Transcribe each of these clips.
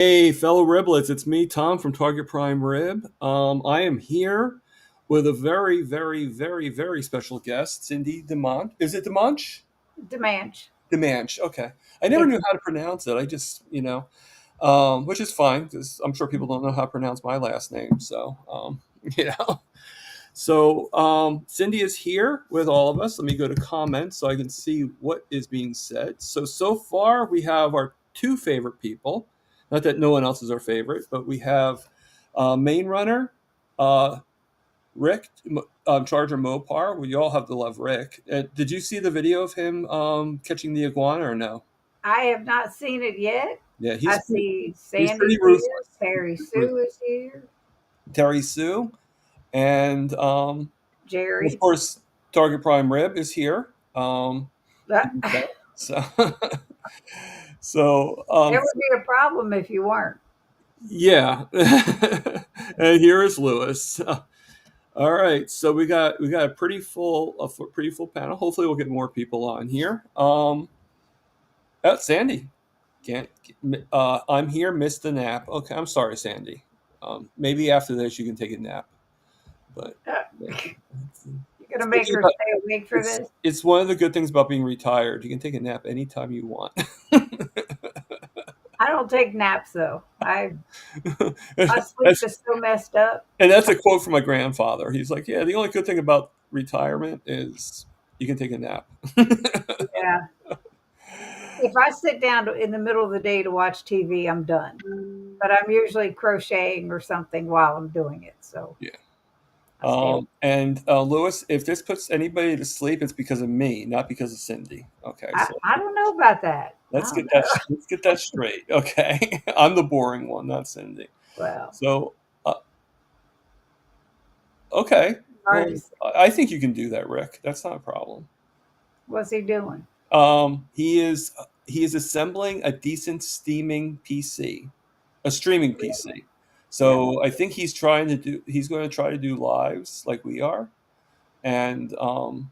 Hey, fellow Riblets, it's me, Tom from Target Prime Rib. I am here with a very, very, very, very special guest, Cindy Demanche. Is it Demanche? Demanche. Demanche. Okay. I never It's knew how to pronounce it. I just, which is fine because I'm sure people don't know how to pronounce my last name. So, you know. Cindy is here with all of us. Let me go to comments so I can see what is being said. So far we have our two favorite people. Not that no one else is our favorite, but we have main runner, uh, Rick, Charger Mopar. We all have to love Rick. Did you see the video of him catching the iguana or no? I have not seen it yet. Yeah, I see he's pretty Sandy's here, ruthless. Terry Sue is here, Terry Sue and of Jerry. course Target Prime Rib is here. That, So, so there would be a problem if you weren't. yeah, and here is Lewis. All right, so we got a pretty full panel. Hopefully, we'll get more people on here. Sandy, can't. I'm here. Missed the nap. Okay, I'm sorry, Sandy. Maybe after this you can take a nap, but You're yeah. going to It's good make thing her about- stay awake for it's this? it's one of the good things about being retired. You can take a nap anytime you want. I don't take naps, though. My sleep That's is so messed up. And that's a quote from my grandfather. He's like, "Yeah, the only good thing about retirement is you can take a nap." Yeah. If I sit down in the middle of the day to watch TV, I'm done. But I'm usually crocheting or something while I'm doing it. So Yeah. I stay awake. And Lewis, if this puts anybody to sleep, it's because of me, not because of Cindy. Okay, so I don't know about that. I let's don't get know. that straight. Okay, I'm the boring one, not Cindy. Well, So, uh, okay, well, hard to say. I think you can do that, Rick. That's not a problem. What's he doing? He is assembling a decent steaming PC, a streaming PC. Yeah. So I think he's going to try to do lives like we are, and and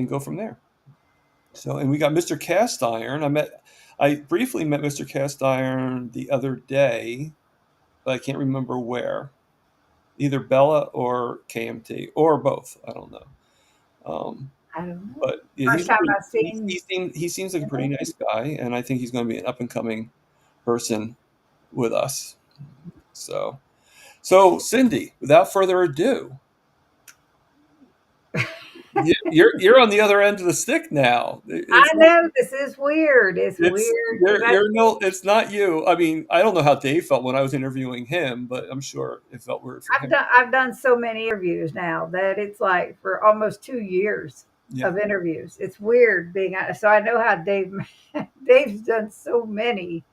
go from there. So and we got Mr. Cast Iron. I briefly met Mr. Cast Iron the other day, but I can't remember where. Either Bella or KMT or both. I don't know. Um, I don't know. but yeah, First time I've seen he seems like a pretty him. nice guy, and I think he's going to be an up and coming person with us. So, Cindy, without further ado, you're on the other end of the stick now. I know this is weird. It's It's weird because you're no, it's not you. I mean, I don't know how Dave felt when I was interviewing him, but I'm sure it felt weird for him. I've done so many interviews now that it's like for almost 2 years Yeah, of interviews. It's weird being so I know how Dave's done so many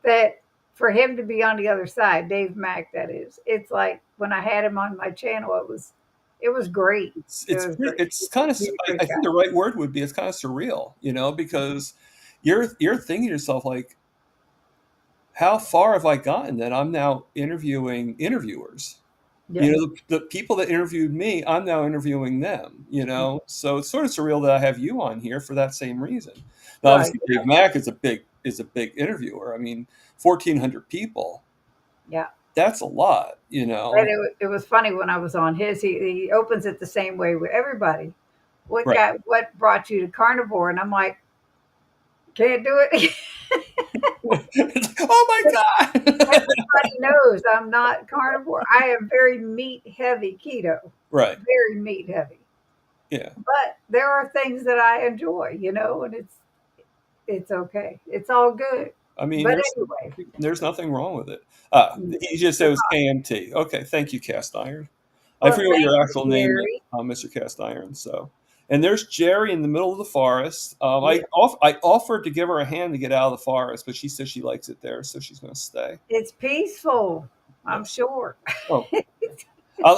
that for him to be on the other side, Dave Mack, that is, it's like when I had him on my channel, it was great. It was great. it's kind of. He's a I great think guy. the right word would be it's kind of surreal, because you're thinking to yourself like, how far have I gotten that I'm now interviewing interviewers? Yeah. The people that interviewed me, I'm now interviewing them. So it's sort of surreal that I have you on here for that same reason. Now, Well, obviously, Dave Mack is a big interviewer. I mean, 1,400 people. yeah. That's a lot. And it was funny when I was on his. He opens it the same way with everybody. Right. What brought you to carnivore? And I'm like, can't do it. Oh my god. Everybody knows I'm not carnivore. I am very meat heavy keto, Right. very meat heavy. Yeah. But there are things that I enjoy, and it's okay. It's all good. I mean, But anyway, there's nothing wrong with it. mm, He just said it was KMT. Okay, thank you, Cast Iron. I well, forget what thank your you, actual name is, Jerry. Mr. Cast Iron. So, and there's Jerry in the middle of the forest. Yeah, I offered to give her a hand to get out of the forest, but she says she likes it there, so she's going to stay. it's peaceful. I'm Yes. sure. Oh,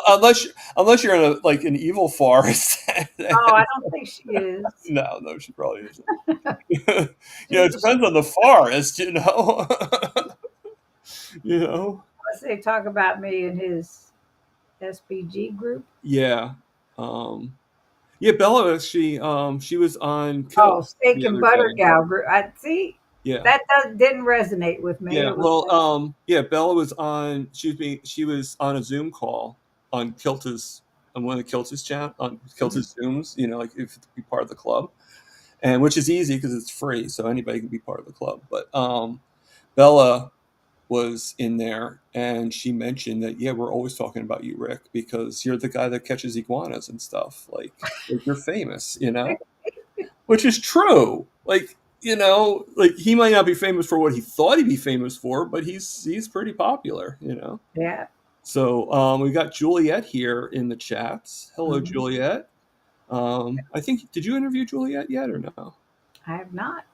unless you're in like an evil forest. Oh, I don't think she is. No, she probably isn't. It She, depends on the forest. You know. unless they talk about me in his SPG group. Yeah. Um, Yeah, Bella, she was on Oh, Kilt steak the and other butter day. gal group. I see. Yeah. Didn't resonate with me. Yeah. It was Well, like, yeah, Bella was on. She was on a Zoom call on Kilta's on one of the Kilta's chat on mhm. Kilta's Zooms. You know, like if to be part of the club, and which is easy because it's free, so anybody can be part of the club. But Bella was in there, and she mentioned that, yeah, we're always talking about you, Rick, because you're the guy that catches iguanas and stuff. Like you're famous, you know, which is true. Like, you know, like he might not be famous for what he thought he'd be famous for, but he's pretty popular, you know. Yeah. So we got Juliet here in the chats. Hello, Mhm. Juliet. I think did you interview Juliet yet or no? I have not.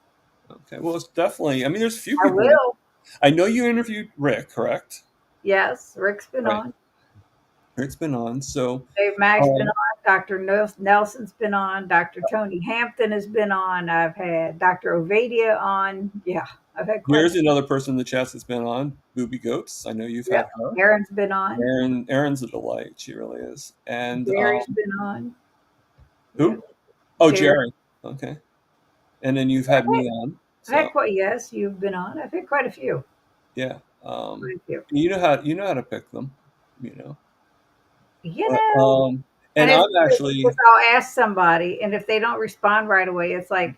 Okay, well, it's definitely. I mean, there's a few I people. will. I know you interviewed Rick, correct? Yes, Rick's been Right. on. Rick's been on. So Dave Mack's been um, on. Dr. Nelson's been on. Dr. Tony Hampton has been on. I've had Dr. Ovadia on. Yeah, I've had quite a here's few. another person in the chat that's been on. Booby Goats. I know you've had Yep. her. Aaron's been on. Erin's a delight. She really is. And Jerry's been on. who? Yep. Oh, Jerry. Jerry. Okay. And then you've had me on. I've had So quite, yes, you've been on. I've had quite a few. yeah. Quite a few. You know how to pick them. You know. You But know, and and it's I'm weird because actually I'll ask somebody, and if they don't respond right away, it's like,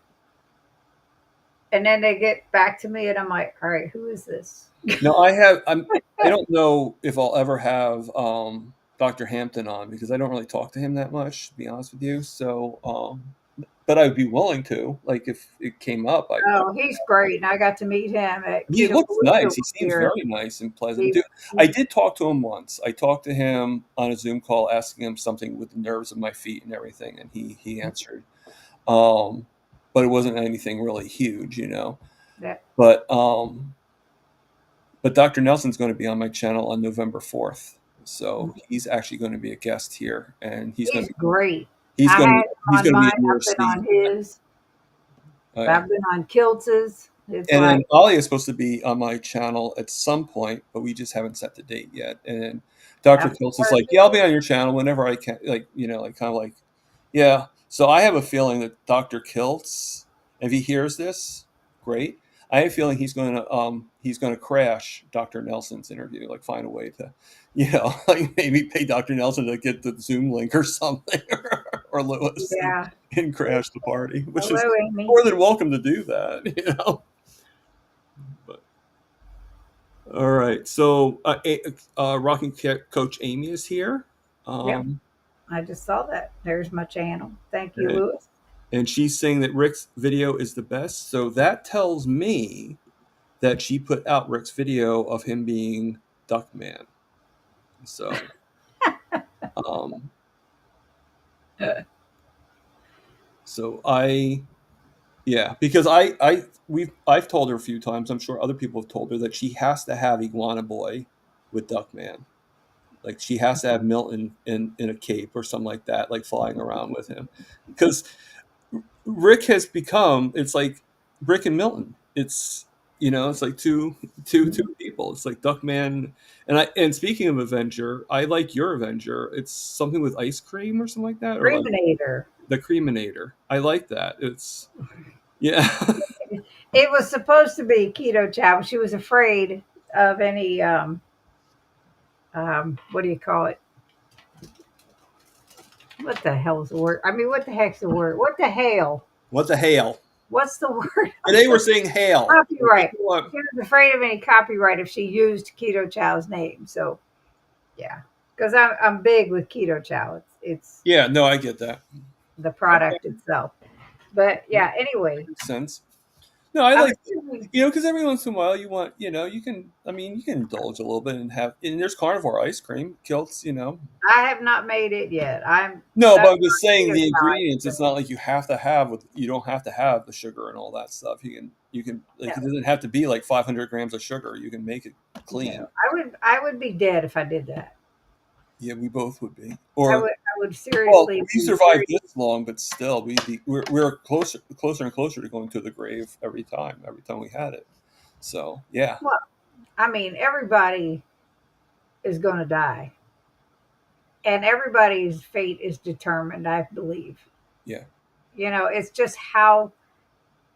and then they get back to me, and I'm like, all right, who is this? no. I don't know if I'll ever have Dr. Hampton on because I don't really talk to him that much, to be honest with you. So but I would be willing to. Like if it came up, I Oh, he's great, and I got to meet him at he Keto looks Palooza nice. He one seems year. very nice and pleasant. He, Dude, I he, did talk to him once. I talked to him on a Zoom call, asking him something with the nerves of my feet and everything, and he answered. Um, but it wasn't anything really huge, you know. that But Dr. Nelson's going to be on my channel on November 4th, so he's actually going to be a guest here, and he's great. he's I going had to him he's on going to be mine. in your I've been state. on his. Oh yeah. I've been on Kiltz's. It's And like, then Ollie is supposed to be on my channel at some point, but we just haven't set the date yet. And then Dr. I've Kiltz is heard like, "Yeah, I'll be on your channel whenever I can." Like, you know, like kind of like, yeah. So I have a feeling that Dr. Kiltz, if he hears this, great. I have a feeling he's going to crash Dr. Nelson's interview, like find a way to, you know, like maybe pay Dr. Nelson to get the Zoom link or something, or Lewis, yeah. and crash the party, which is Hello, Amy. more than welcome to do that, you know. But all right, so Rocking Coach Amy is here, Yep. um, I just saw that. There's my channel. Thank you, and, Lewis. and she's saying that Rick's video is the best. So that tells me that she put out Rick's video of him being Duckman. So, um, so yeah, because I've told her a few times. I'm sure other people have told her that she has to have Iguana Boy with Duckman. Like she has to have Milton in a cape or something like that, like flying around with him, because Rick has become it's like Rick and Milton. It's you know it's like two people. It's like Duckman and speaking of Avenger, I like your Avenger. It's something with ice cream or something like that, or like Creaminator. the Creaminator. I like that. It's yeah. It was supposed to be keto chow. She was afraid of any what do you call it? What the hell's the word? I mean, what the heck's the word? What the hell? What the hail? What's the word? Today we're saying hail. Copyright. People are- She was afraid of any copyright if she used Keto Chow's name. So yeah, because I'm big with Keto Chow. It's Yeah, no, I get that. the Okay, product itself. But yeah, anyway, makes sense. No, I I'm like assuming you know because every once in a while you want you know you can I mean you can indulge a little bit and there's carnivore ice cream kilts you know I have not made it yet. I'm no but stuck I'm just on saying Keto the Chow. ingredients it's not like you have to have with you don't have to have the sugar and all that stuff you can like it No, doesn't have to be like 500 grams of sugar you can make it clean no. I would be dead if I did that. yeah we both would be I or would I would well seriously we be survived very this long but still we're closer and closer to going to the grave every time we had it so yeah well. I mean, everybody is going to die, and everybody's fate is determined. I believe. yeah You know, it's just how.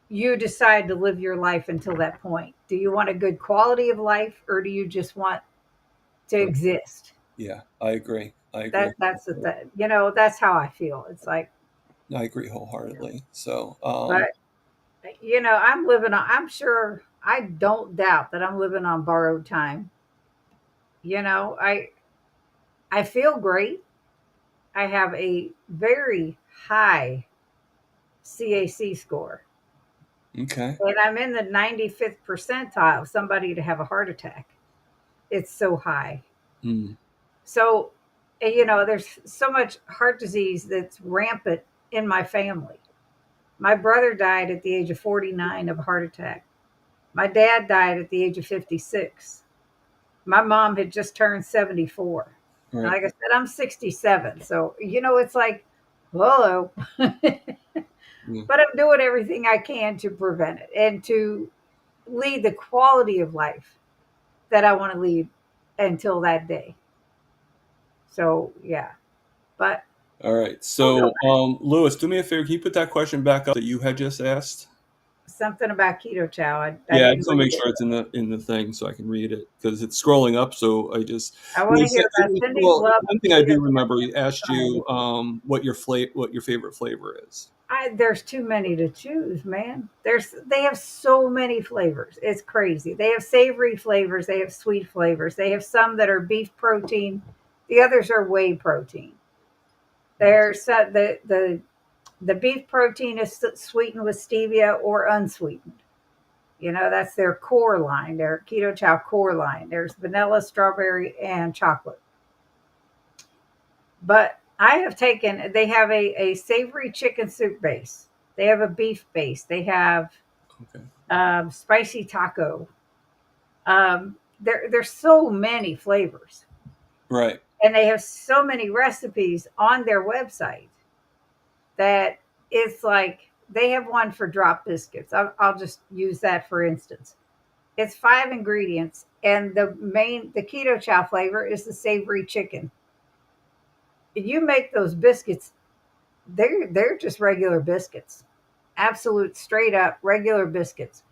you decide to live your life until that point. Do you want a good quality of life, or do you just want to Sure. exist? Yeah, I agree. I agree. That's the thing. That's how I feel. It's like, I agree wholeheartedly. So, but I'm sure, I don't doubt that I'm living on borrowed time. You know, I feel great. I have a very high CAC score, okay. and I'm in the 95th percentile of somebody to have a heart attack. It's so high. Mm, So, there's so much heart disease that's rampant in my family. My brother died at the age of 49 of a heart attack. My dad died at the age of 56. My mom had just turned 74. And right. like I said, I'm 67. So, it's like, hello. Yeah. But I'm doing everything I can to prevent it and to lead the quality of life that I want to lead until that day. So, yeah. But All right. we'll go So, back. Lewis, do me a favor. Can you put that question back up that you had just asked? Something about keto chow. I Yeah, I didn't just want to read make it. sure it's in the thing so I can read it because it's scrolling up. So I just I want to hear about Cindy's well, love of one thing I keto do chow. remember, he asked Society. you what your favorite flavor is. There's too many to choose, man. They have so many flavors. It's crazy. They have savory flavors. They have sweet flavors. They have some that are beef protein. The others are whey protein. There's the beef protein is sweetened with stevia or unsweetened. That's their core line, their keto chow core line. There's vanilla, strawberry, and chocolate. But they have a savory chicken soup base. They have a beef base. They have Okay. spicy taco. There's so many flavors, Right. and they have so many recipes on their website that it's like they have one for drop biscuits. I'll just use that for instance. It's 5 ingredients, and the keto chow flavor is the savory chicken. You make those biscuits, they're just regular biscuits, absolute straight up regular biscuits,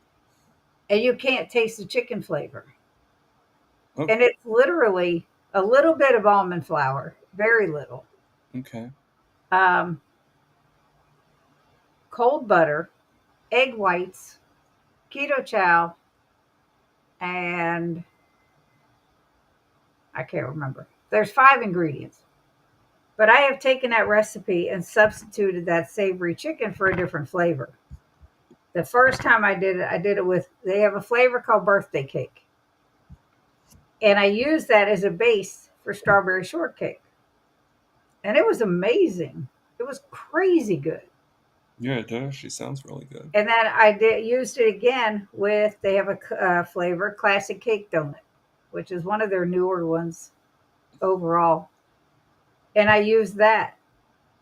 and you can't taste the chicken flavor. Oh, And it's literally a little bit of almond flour, very little, okay. um, cold butter, egg whites, keto chow, and I can't remember. There's 5 ingredients. But I have taken that recipe and substituted that savory chicken for a different flavor. The first time I did it with, they have a flavor called birthday cake. And I used that as a base for strawberry shortcake. And it was amazing. It was crazy good. Yeah, it does. She sounds really good. And then I used it again with, they have a flavor, classic cake donut, which is one of their newer ones overall. And I used that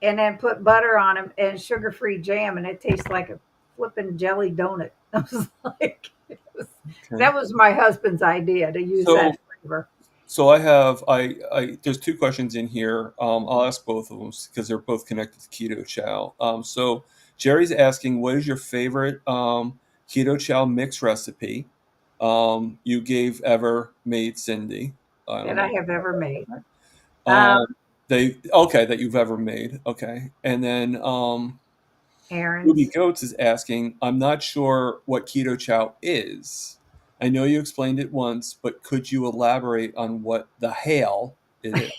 and then put butter on them and sugar-free jam, and it tastes like a flippin' jelly donut. I was like, Okay. that was my husband's idea to use So that flavor. so I have there's two questions in here. I'll ask both of them because they're both connected to keto chow. So Jerry's asking, what is your favorite keto chow mix recipe you gave ever made Cindy? I don't That know. I have ever made. Um, Um, they okay that you've ever made. Okay, and then Ruby Aaron's. Goats is asking, I'm not sure what keto chow is. I know you explained it once, but could you elaborate on what the hell it is?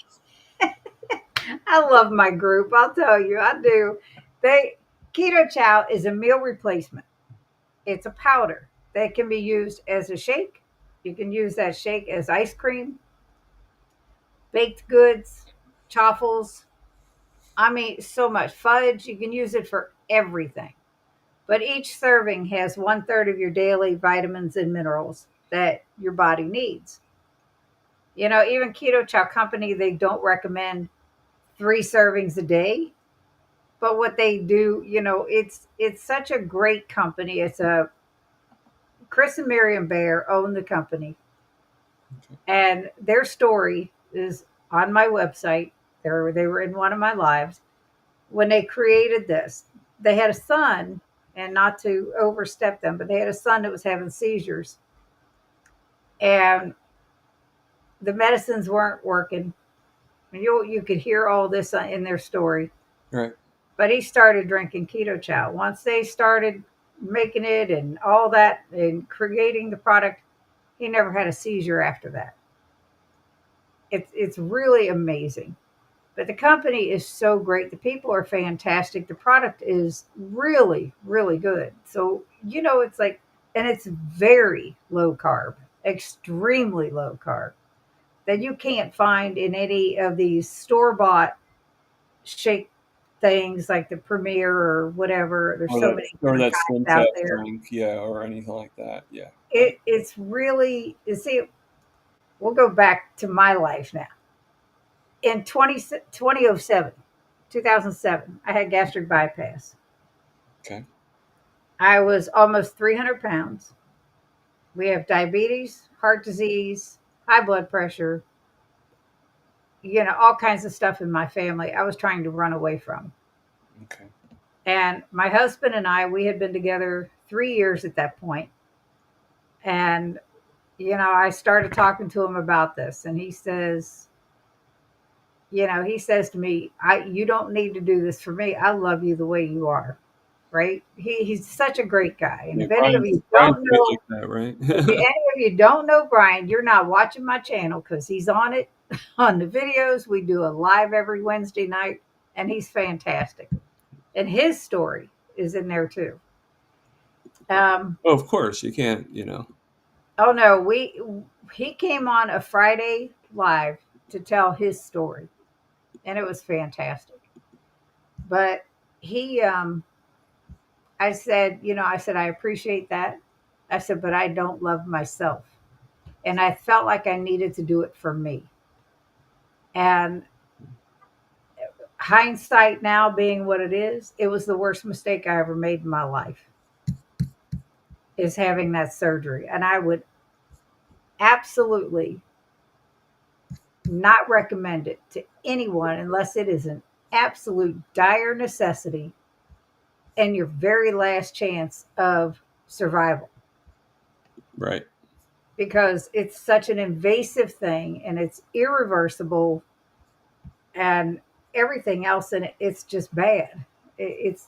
I love my group. I'll tell you, I do. They Keto chow is a meal replacement. It's a powder that can be used as a shake. You can use that shake as ice cream, baked goods, chaffles. I mean, so much fudge. You can use it for everything. But each serving has 1/3 of your daily vitamins and minerals that your body needs. Even Keto Chow Company, they don't recommend 3 servings a day. But what they do, it's such a great company. It's a Chris and Miriam Bear own the company, and their story is on my website. They were in one of my lives when they created this. They had a son. and not to overstep them, but they had a son that was having seizures, and the medicines weren't working. You could hear all this in their story, Right. but he started drinking keto chow. Once they started making it and all that and creating the product, he never had a seizure after that. It's really amazing. But the company is so great. The people are fantastic. The product is really, really good. So, it's like, and it's very low carb, extremely low carb, that you can't find in any of these store bought shake things like the Premier or whatever. There's so many Or different that Slim kinds out Fast there. drink, yeah, or anything like that. Yeah. It's really, you see, we'll go back to my life now. In 2007, 2007, I had gastric bypass. Okay. I was almost 300 pounds. We have diabetes, heart disease, high blood pressure, all kinds of stuff in my family I was trying to run away from. Okay. And my husband and we had been together 3 years at that point. And, I started talking to him about this. And he says to me, you don't need to do this for me. I love you the way you are. Right? He's such a great guy. And Yeah, if any of you Brian's don't great know, like that, right? if any of you don't know Brian, you're not watching my channel because he's on it on the videos. We do a live every Wednesday night, and he's fantastic. And his story is in there too. Um, Oh, of course, you can't, oh no, he came on a Friday live to tell his story, and it was fantastic. But he, I said I appreciate that. I said, but I don't love myself, and I felt like I needed to do it for me. And hindsight now being what it is, it was the worst mistake I ever made in my life is having that surgery. And I would absolutely not recommend it to anyone unless it is an absolute dire necessity and your very last chance of survival, right. because it's such an invasive thing and it's irreversible, and everything else in it, it's just bad. It's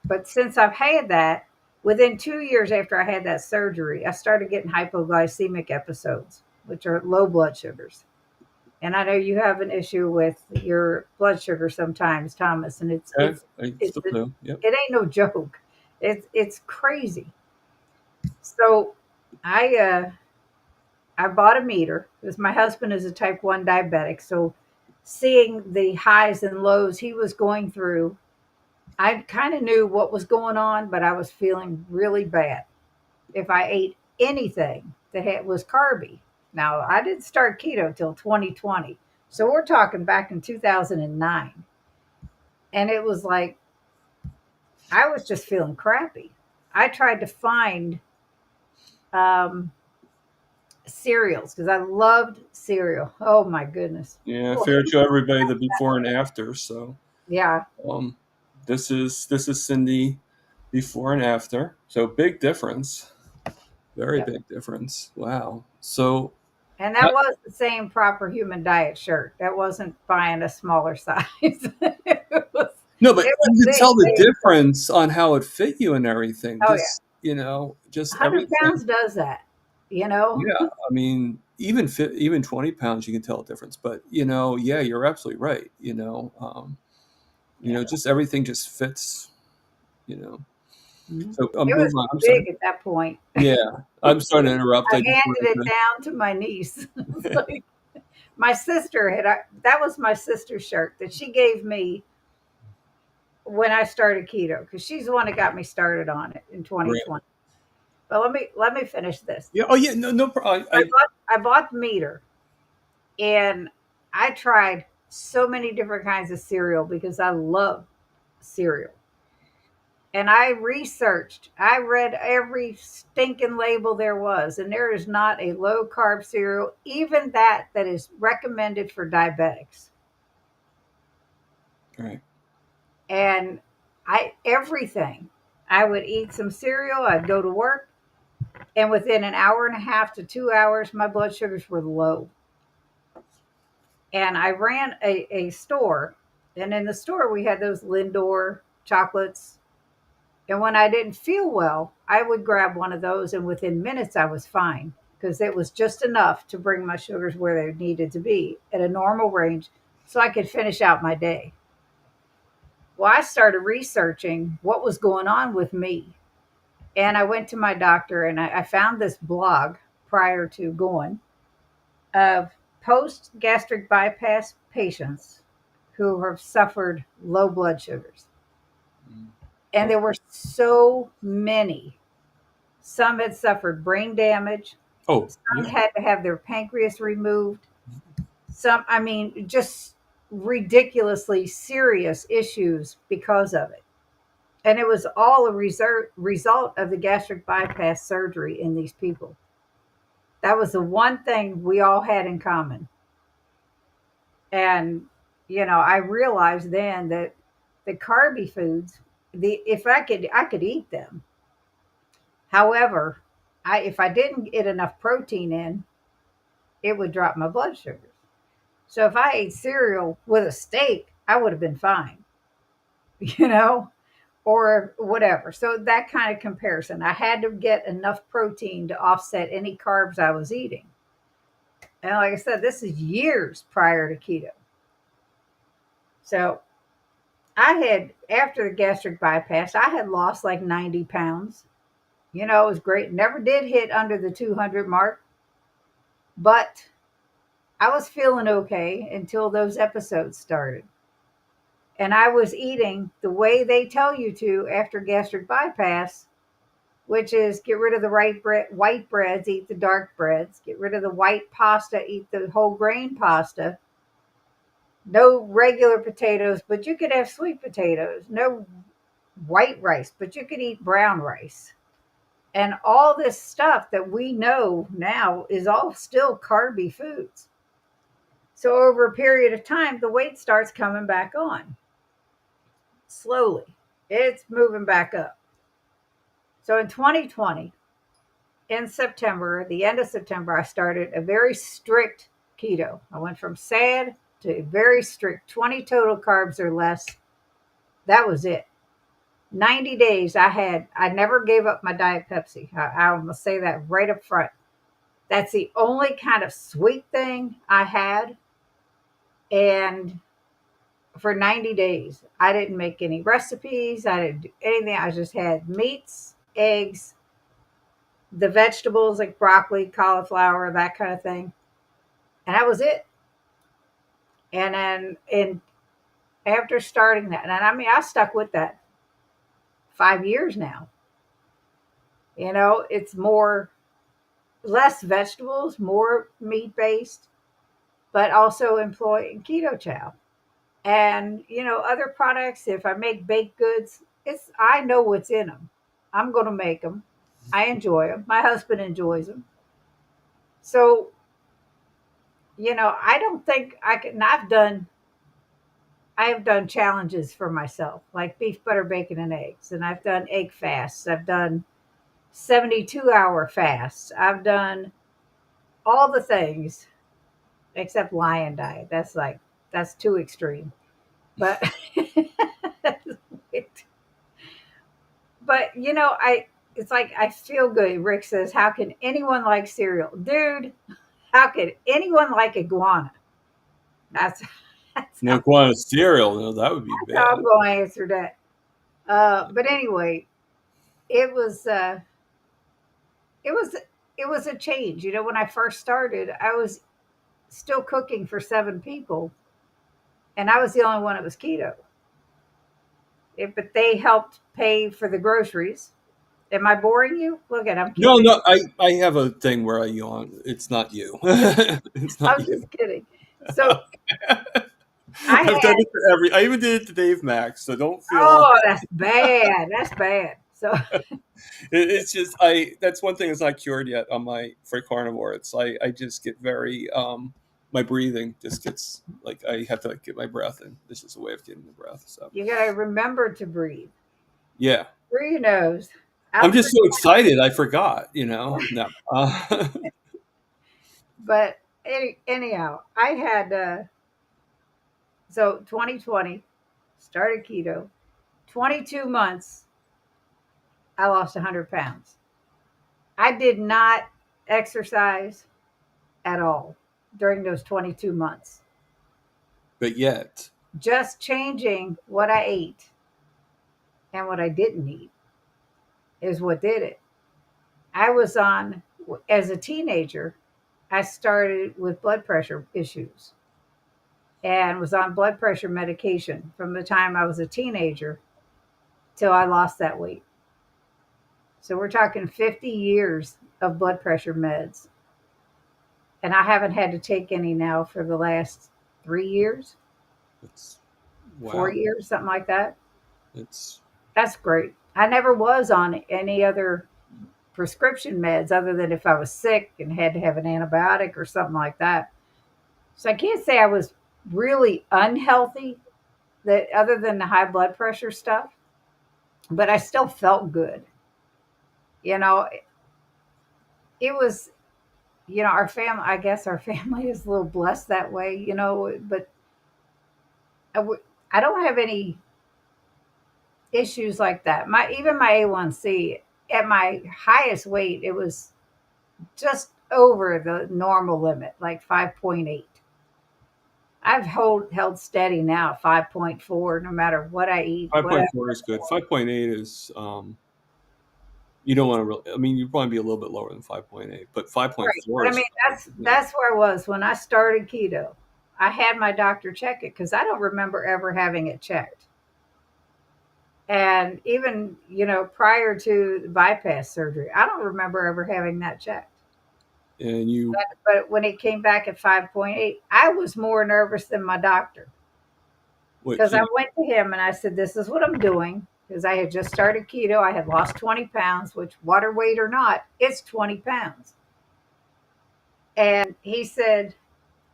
but since I've had that, within 2 years after I had that surgery, I started getting hypoglycemic episodes, which are low blood sugars. And I know you have an issue with your blood sugar sometimes, Thomas, and Yeah, I it's still do. Yep. it ain't no joke. It's crazy. So I bought a meter because my husband is a type 1 diabetic. So seeing the highs and lows he was going through, I kind of knew what was going on, but I was feeling really bad if I ate anything that was carby. Now, I didn't start keto till 2020. So we're talking back in 2009. And it was like, I was just feeling crappy. I tried to find um, cereals because I loved cereal. Oh my goodness. Yeah, fair to everybody the before and after. So, Yeah. um, this is Cindy before and after. So big difference. Very Yeah. big difference. Wow. So And that was the same proper human diet shirt. That wasn't buying a smaller size. no, but It was you can big, tell the big. difference on how it fit you and everything. Oh yeah. Just 100 everything. pounds does that, you know? Yeah, I mean, even 20 pounds, you can tell a difference. But yeah, you're absolutely right. Yeah. Just everything just fits. You know. Mhm. So It move was on. I'm sorry. big at that point. Yeah, I'm sorry to interrupt. I I just handed wanted it down to my niece. It's like my sister that was my sister's shirt that she gave me when I started keto because she's the one that got me started on it in right. 2020. But let me finish this. Yeah. Oh yeah. No. No. I bought the meter, and I tried so many different kinds of cereal because I love cereal. And I researched, I read every stinking label there was, and there is not a low carb cereal, even that is recommended for diabetics. Right. And I everything. I would eat some cereal, I'd go to work, and within an hour and a half to 2 hours, my blood sugars were low. And I ran a store, and in the store we had those Lindor chocolates. And when I didn't feel well, I would grab one of those, and within minutes I was fine because it was just enough to bring my sugars where they needed to be at a normal range so I could finish out my day. Well, I started researching what was going on with me. And I went to my doctor and I found this blog prior to going of post gastric bypass patients who have suffered low blood sugars. Mm. And there Okay. were so many. Some had suffered brain damage, Oh, some yeah. had to have their pancreas removed. Some, I mean, just ridiculously serious issues because of it. And it was all a result of the gastric bypass surgery in these people. That was the one thing we all had in common. And, I realized then that the carby foods, the if I could eat them. However, if I didn't get enough protein in, it would drop my blood sugars. So if I ate cereal with a steak, I would have been fine, you know, or whatever. So that kind of comparison. I had to get enough protein to offset any carbs I was eating. And like I said, this is years prior to keto. So I had, after the gastric bypass, I had lost like 90 pounds. It was great. Never did hit under the 200 mark, but I was feeling okay until those episodes started. And I was eating the way they tell you to after gastric bypass, which is get rid of the white breads, eat the dark breads, get rid of the white pasta, eat the whole grain pasta, no regular potatoes, but you could have sweet potatoes, no white rice, but you could eat brown rice. And all this stuff that we know now is all still carby foods. So over a period of time, the weight starts coming back on slowly. It's moving back up. So in 2020, in September, the end of September, I started a very strict keto. I went from sad to very strict 20 total carbs or less. That was it. 90 days I never gave up my Diet Pepsi. I'm going to say that right up front. That's the only kind of sweet thing I had. And for 90 days, I didn't make any recipes. I didn't do anything. I just had meats, eggs, the vegetables like broccoli, cauliflower, that kind of thing. And that was it. And then after starting that, and I mean, I stuck with that 5 years now. It's less vegetables, more meat based, but also employing keto chow. And other products. If I make baked goods, I know what's in them. I'm going to make them. I enjoy them. My husband enjoys them. So I don't think I can. I have done challenges for myself, like beef, butter, bacon, and eggs, and I've done egg fasts. I've done 72-hour fasts. I've done all the things except lion diet. That's too extreme. But but I it's like I feel good. Rick says, "How can anyone like cereal, dude? How could anyone like iguana?" That's that's No how, quantity cereal, no, that would be that's how I'm bad. going to answer that. But anyway, it was it was it was a change. When I first started, I was still cooking for 7 people, and I was the only one that was keto. But they helped pay for the groceries. Am I boring you? Look at I'm No, keeping. no, I have a thing where I yawn. It's not you. It's not I'm you. just kidding. So I I've done had. it for every. I even did it to Dave Max, so don't feel. Oh, that's bad. That's bad. So It's just I. That's one thing that's not cured yet on my for carnivore. It's I just get very my breathing just gets like I have to like get my breath in. This is a way of getting the breath. So You got to remember to breathe yeah, through your nose, I'm out just through. so excited. I forgot. No. But anyhow, I had so 2020 started keto. 22 months, I lost 100 pounds. I did not exercise at all during those 22 months. But yet, Just changing what I ate and what I didn't eat is what did it. I was on, as a teenager, I started with blood pressure issues and was on blood pressure medication from the time I was a teenager till I lost that weight. So we're talking 50 years of blood pressure meds. And I haven't had to take any now for the last 3 years, it's 4 wow. years, something like that. It's That's great. I never was on any other prescription meds other than if I was sick and had to have an antibiotic or something like that. So I can't say I was really unhealthy, that other than the high blood pressure stuff, but I still felt good. You know, it was, our family, I guess our family is a little blessed that way, but I w- I don't have any issues like that. Even my A1C at my highest weight, it was just over the normal limit, like 5.8. I've held steady now at 5.4 no matter what I eat, whatever. 5.4 is good. 5.8 is you don't want to really. I mean, you want to be a little bit lower than 5.8, but Right. 5.4 But I is mean, fine. Yeah. that's where I was when I started keto. I had my doctor check it because I don't remember ever having it checked. And even, prior to the bypass surgery, I don't remember ever having that checked. And you, But when it came back at 5.8, I was more nervous than my doctor what? because I Yeah. went to him and I said, "This is what I'm doing." Because I had just started keto. I had lost 20 pounds, which, water weight or not, it's 20 pounds. And he said,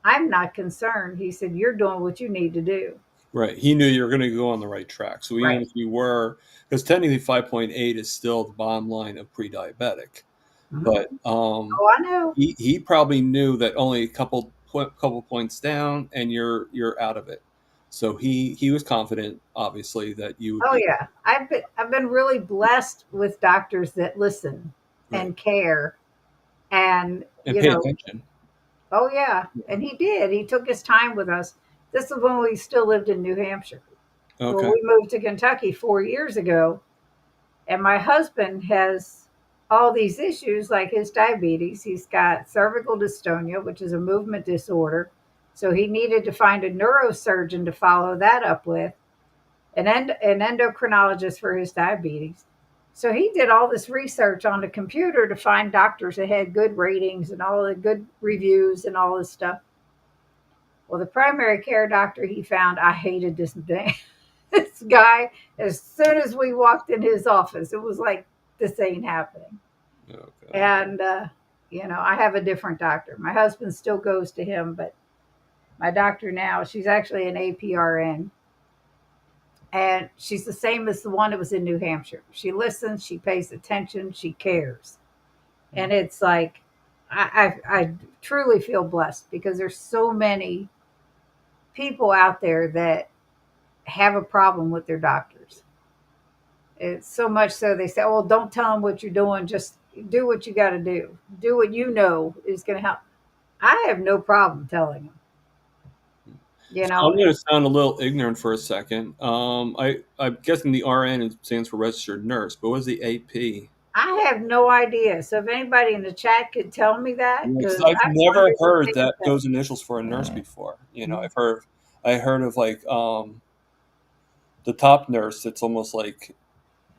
"I'm not concerned." He said, "You're doing what you need to do." Right. He knew you were going to go on the right track. So even Right. if you were, because technically 5.8 is still the bottom line of pre-diabetic, Mhm. but Oh, I know. he probably knew that only a couple points down and you're out of it. So he was confident, obviously, that you would Oh be yeah, I've been really blessed with doctors that listen right and care, and and pay attention. oh yeah, Yeah. and he did. He took his time with us. This is when we still lived in New Hampshire. Well, Okay. we moved to Kentucky 4 years ago, and my husband has all these issues like his diabetes. He's got cervical dystonia, which is a movement disorder. So he needed to find a neurosurgeon to follow that up with, an endocrinologist for his diabetes. So he did all this research on the computer to find doctors that had good ratings and all the good reviews and all this stuff. Well, the primary care doctor he found, I hated this day. This guy, as soon as we walked in his office, it was like, this ain't happening. Okay. And, I have a different doctor. My husband still goes to him, but my doctor now, she's actually an APRN, and she's the same as the one that was in New Hampshire. She listens, she pays attention, she cares, and it's like I truly feel blessed because there's so many people out there that have a problem with their doctors. It's so much so they say, "Oh, don't tell them what you're doing. Just do what you got to do. Do what you know is going to help." I have no problem telling them. You So I'm know, going to sound a little ignorant for a second. I'm guessing the RN stands for registered nurse, but what is the AP? I have no idea. So if anybody in the chat could tell me that, Because because I've I've never wondered the heard same that thing. those initials for a nurse before. Mhm. I heard of like the top nurse. It's almost like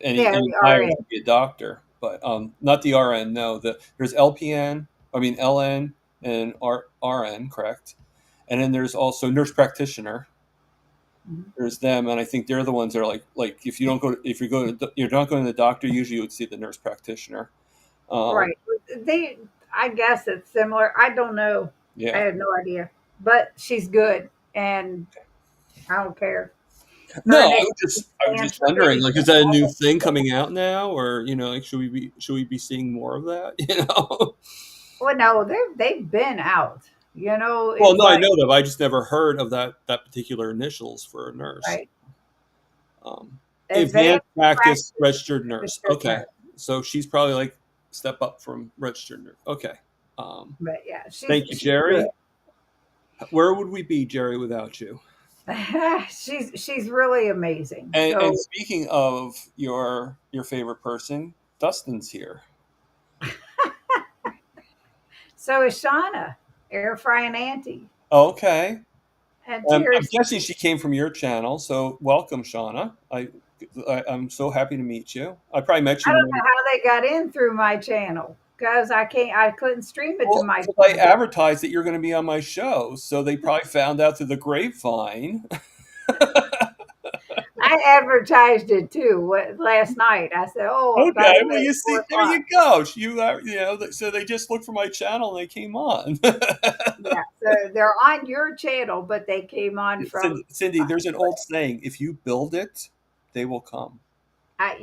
Yeah, any the higher RN. should be a doctor, but not the RN. No, there's LPN. I mean LN and RN, correct? And then there's also nurse practitioner. Mhm. There's them, and I think they're the ones that are like if you don't go to, if you go to, you're not going to the doctor. Usually, you would see the nurse practitioner. Um, Right. They, I guess it's similar. I don't know. I yeah, have no idea. but she's good, and I don't care. Her No, name I was stands just for wondering, like, anything. is that a new thing coming out now, or like, should we be seeing more of that? Well, no, they've been out. Well, It's no, I like know that. But I just never heard of that particular initials for a nurse. right, Um, advanced Advanced practice practice registered nurse. registered Okay, nurse. so she's probably like step up from registered nurse. Okay. Um, But yeah, Thank you, she's good. Jerry. Where would we be, Jerry, without you? She's really amazing. And So speaking of your favorite person, Dustin's here. so is Shauna, air frying auntie, Okay. and I'm Terry's. guessing she came from your channel, so welcome, Shauna. I'm so happy to meet you. I probably met I you when don't know how they got in through my channel because I couldn't stream it to my 'cause I channel. advertised that you're going to be on my show, so they probably found out through the grapevine. I advertised it too last night. I said, "Oh, by Okay, the well, way, you it's four see, there o'clock." you go. So they just looked for my channel and they came on. Yeah, so they're on your channel, but they came on from. Cindy, there's an old saying: if you build it, they will come. I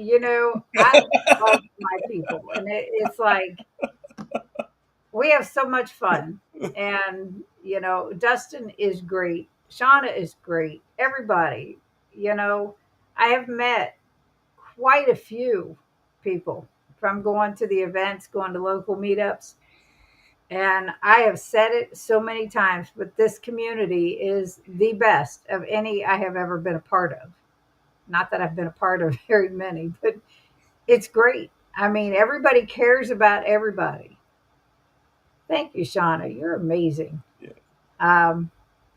love my people, and it's like we have so much fun. And Dustin is great. Shauna is great. Everybody, you know, I have met quite a few people from going to the events, going to local meetups. And I have said it so many times, but this community is the best of any I have ever been a part of. Not that I've been a part of very many, but it's great. I mean, everybody cares about everybody. Thank you, Shauna. You're amazing. Yeah, Um,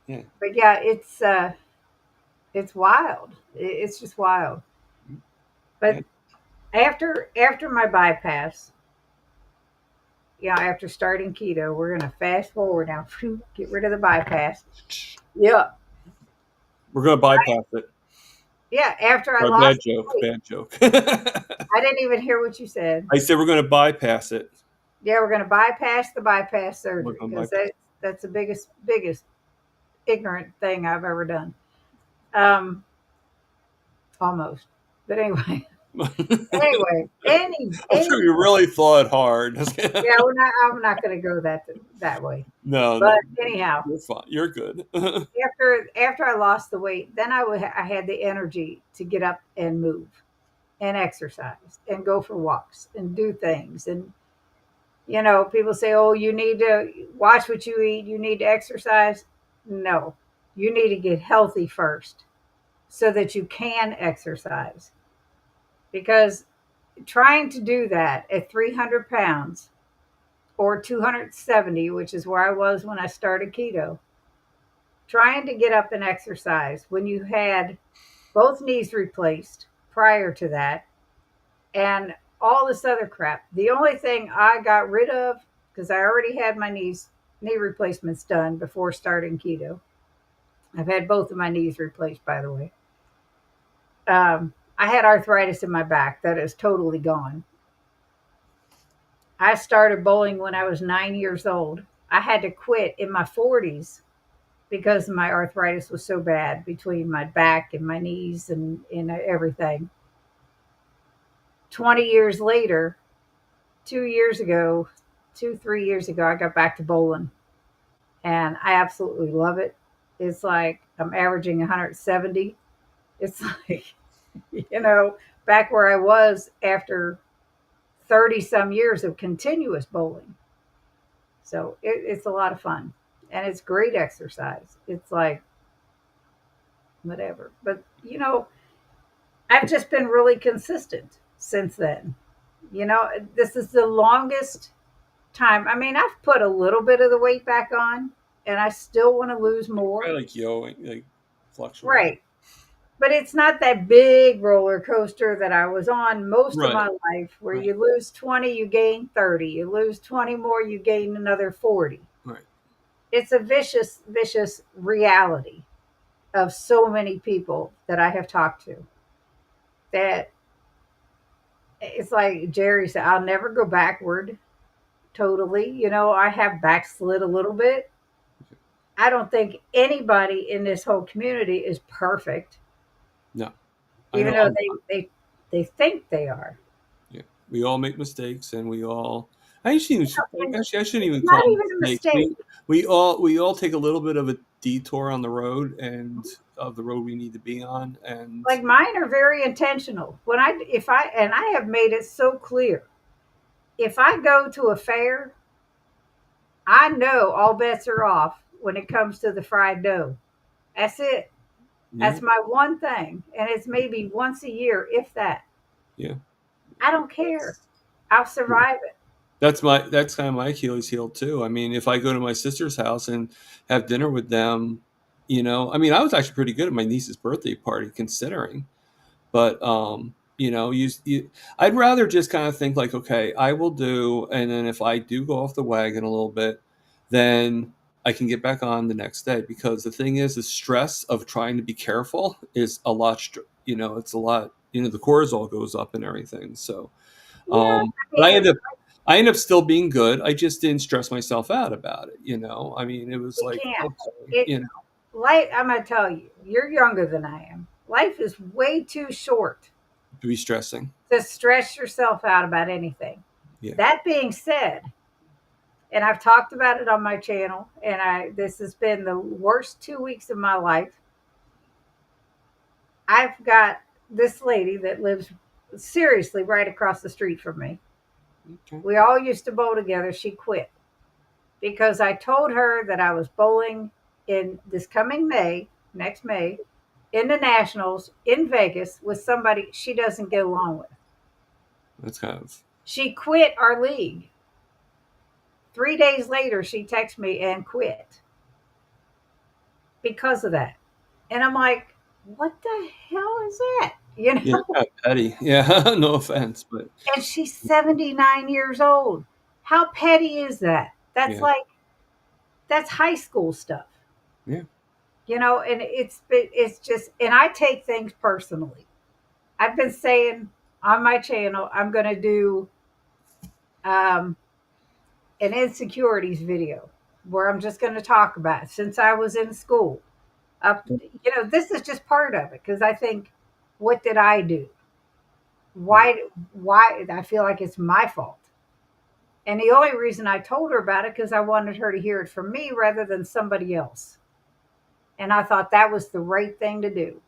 yeah, but yeah, it's wild. It's just wild. yeah. But after my bypass, after starting keto, we're gonna fast forward now. Phew, get rid of the bypass. Yeah, We're gonna bypass it. yeah. After I Or bad lost joke, weight, bad joke. I didn't even hear what you said. I said we're gonna bypass it. Yeah, we're gonna bypass the bypass We're surgery gonna because bypass. that's the biggest ignorant thing I've ever done. Um, almost. But anyway, I'm sure you really thought hard. yeah, I'm not going to go that way. No, But no, anyhow, you're fine. You're good. after I lost the weight, then I had the energy to get up and move and exercise and go for walks and do things. And people say, "Oh, you need to watch what you eat. You need to exercise." No, you need to get healthy first so that you can exercise. Because trying to do that at 300 pounds or 270, which is where I was when I started keto, trying to get up and exercise when you had both knees replaced prior to that and all this other crap. The only thing I got rid of, because I already had my knee replacements done before starting keto. I've had both of my knees replaced, by the way. I had arthritis in my back that is totally gone. I started bowling when I was 9 years old. I had to quit in my 40s because my arthritis was so bad between my back and my knees and everything. 20 years later, 2 years ago, 3 years ago, I got back to bowling and I absolutely love it. It's like I'm averaging 170. It's like, you know, back where I was after 30 some years of continuous bowling. So it's a lot of fun and it's great exercise. It's like whatever. But, I've just been really consistent since then. This is the longest time. I mean, I've put a little bit of the weight back on and I still want to lose I more. like yoing, like fluctuating. Right. But it's not that big roller coaster that I was on most of Right, my life where right, you lose 20, you gain 30. You lose 20 more, you gain another 40. right. It's a vicious reality of so many people that I have talked to that it's like Jerry said, I'll never go backward totally. I have backslid a little bit. I don't think anybody in this whole community is perfect, No, I even know. though they think they are. Yeah, we all make mistakes, and we all. I shouldn't And actually. I shouldn't it's even not call them even a mistakes. mistake. We all take a little bit of a detour on the road, and of the road we need to be on, and Like mine are very intentional. When I if I and I have made it so clear. If I go to a fair, I know all bets are off when it comes to the fried dough. That's it. yeah, That's my one thing. And it's maybe once a year, if that. yeah. I don't care. I'll survive it. That's kind of my Achilles heel too. I mean, if I go to my sister's house and have dinner with them, I mean, I was actually pretty good at my niece's birthday party considering. But I'd rather just kind of think like, okay, I will do, and then if I do go off the wagon a little bit, then I can get back on the next day. Because the thing is, the stress of trying to be careful is a lot. It's a lot. The cortisol goes up and everything. So, Yeah. I but mean, I end up still being good. I just didn't stress myself out about it. I mean, it was you like, can't. okay, It life. I'm gonna tell you. You're younger than I am. Life is way too short to be stressing. to stress yourself out about anything. Yeah. That being said, and I've talked about it on my channel, and I this has been the worst 2 weeks of my life. I've got this lady that lives seriously right across the street from me. Okay. We all used to bowl together. She quit because I told her that I was bowling in this coming May, next May, in the Nationals in Vegas with somebody she doesn't get along with. That's kind of She quit our league. 3 days later, she texted me and quit because of that. And I'm like, what the hell is that? You Yeah, know? kind of petty. Yeah, no offense, but And she's 79 years old. How petty is that? yeah, That's high school stuff. yeah, And it's just, and I take things personally. I've been saying on my channel I'm going to do um, an insecurities video where I'm just going to talk about it since I was in school. This is just part of it because I think, what did I do? yeah, Why I feel like it's my fault. And the only reason I told her about it because I wanted her to hear it from me rather than somebody else. And I thought that was the right thing to do.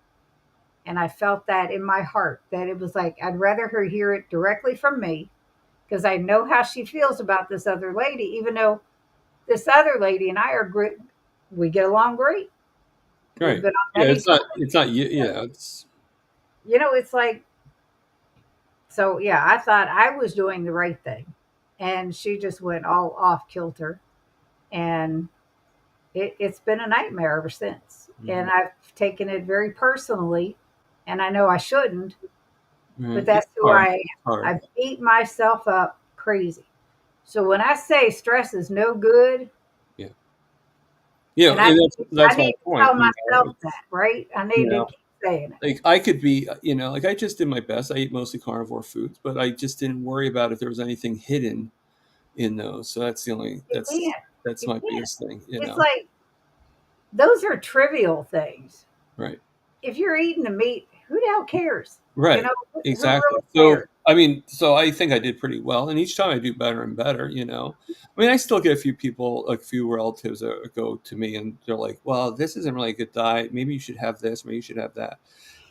And I felt that in my heart that it was like I'd rather her hear it directly from me because I know how she feels about this other lady, even though this other lady and I are great. We get along great. We've right. been on Yeah, many it's not you. Yeah, it's it's like, so yeah, I thought I was doing the right thing. And she just went all off kilter. And it's been a nightmare ever since. mhm. And I've taken it very personally. And I know I shouldn't, but Right. It's that's who hard. I am. It's hard. I beat myself up crazy. So when I say stress is no good, Yeah, yeah, and and I that's my need to point. tell myself It's that, right? I you need to know, keep saying it. like I could be, like I just did my best. I ate mostly carnivore foods, but I just didn't worry about if there was anything hidden in those. So that's the only You can't. that's You my can't. biggest thing. It's like those are trivial things. Right. If you're eating the meat, who the hell cares? Right. Who Exactly. really So, cares? I mean, so I think I did pretty well, and each time I do better and better. I mean, I still get a few people, like a few relatives that go to me and they're like, "Well, this isn't really a good diet. Maybe you should have this. Maybe you should have that."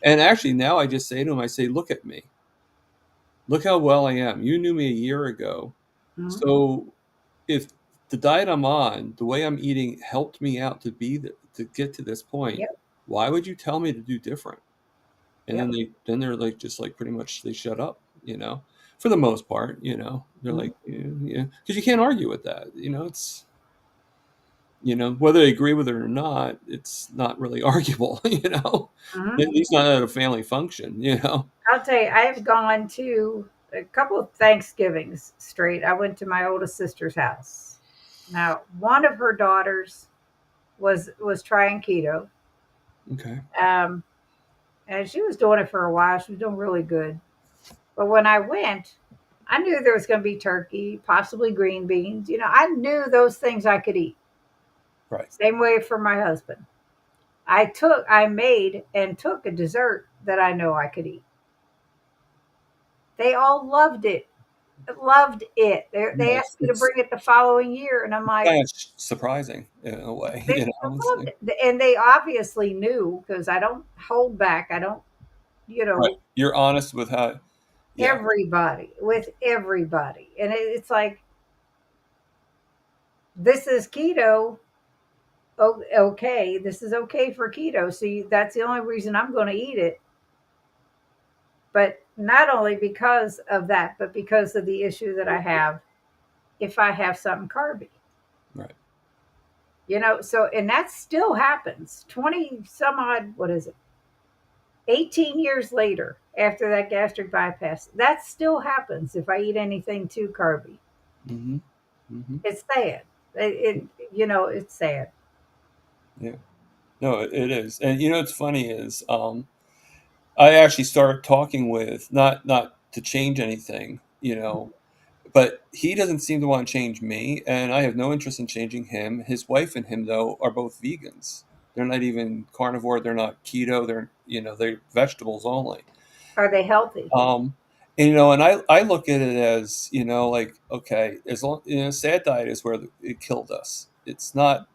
And actually, now I just say to them, I say, "Look at me. Look how well I am. You knew me a year ago. Mhm. So, if the diet I'm on, the way I'm eating, helped me out to get to this point, Yep. why would you tell me to do different?" And then Yep. they're like just like pretty much they shut up, for the most part. They're Mhm. like, yeah, yeah, because you can't argue with that. It's whether they agree with it or not, it's not really arguable. At Mhm. least not at a family function. I'll tell you, I've gone to a couple of Thanksgivings straight. I went to my oldest sister's house. Now, one of her daughters was trying keto, Okay. um, and she was doing it for a while. She was doing really good. But when I went, I knew there was going to be turkey, possibly green beans. I knew those things I could eat. Right. Same way for my husband. I made and took a dessert that I know I could eat. They all loved it. Loved it. They No, asked me to bring it the following year, and I'm like, kind of surprising in a way. they It's loved like, it, and they obviously knew because I don't hold back. I don't, you right. know, You're honest with how. Yeah. everybody with everybody, and it's like this is keto. Oh, okay, this is okay for keto. So that's the only reason I'm going to eat it. But not only because of that, but because of the issue that I have if I have something carby. Right. So and that still happens 20 some odd, what is it, 18 years later after that gastric bypass. That still happens if I eat anything too carby. Mm-hmm. Mm-hmm. It's sad. It's sad. Yeah. No, it is. And what's funny is, I actually started talking with, not to change anything, but he doesn't seem to want to change me, and I have no interest in changing him. His wife and him, though, are both vegans. They're not even carnivore. They're not keto. They're vegetables only. Are they healthy? Um, and I look at it as, like, okay, as long, sad diet is where it killed us. It's not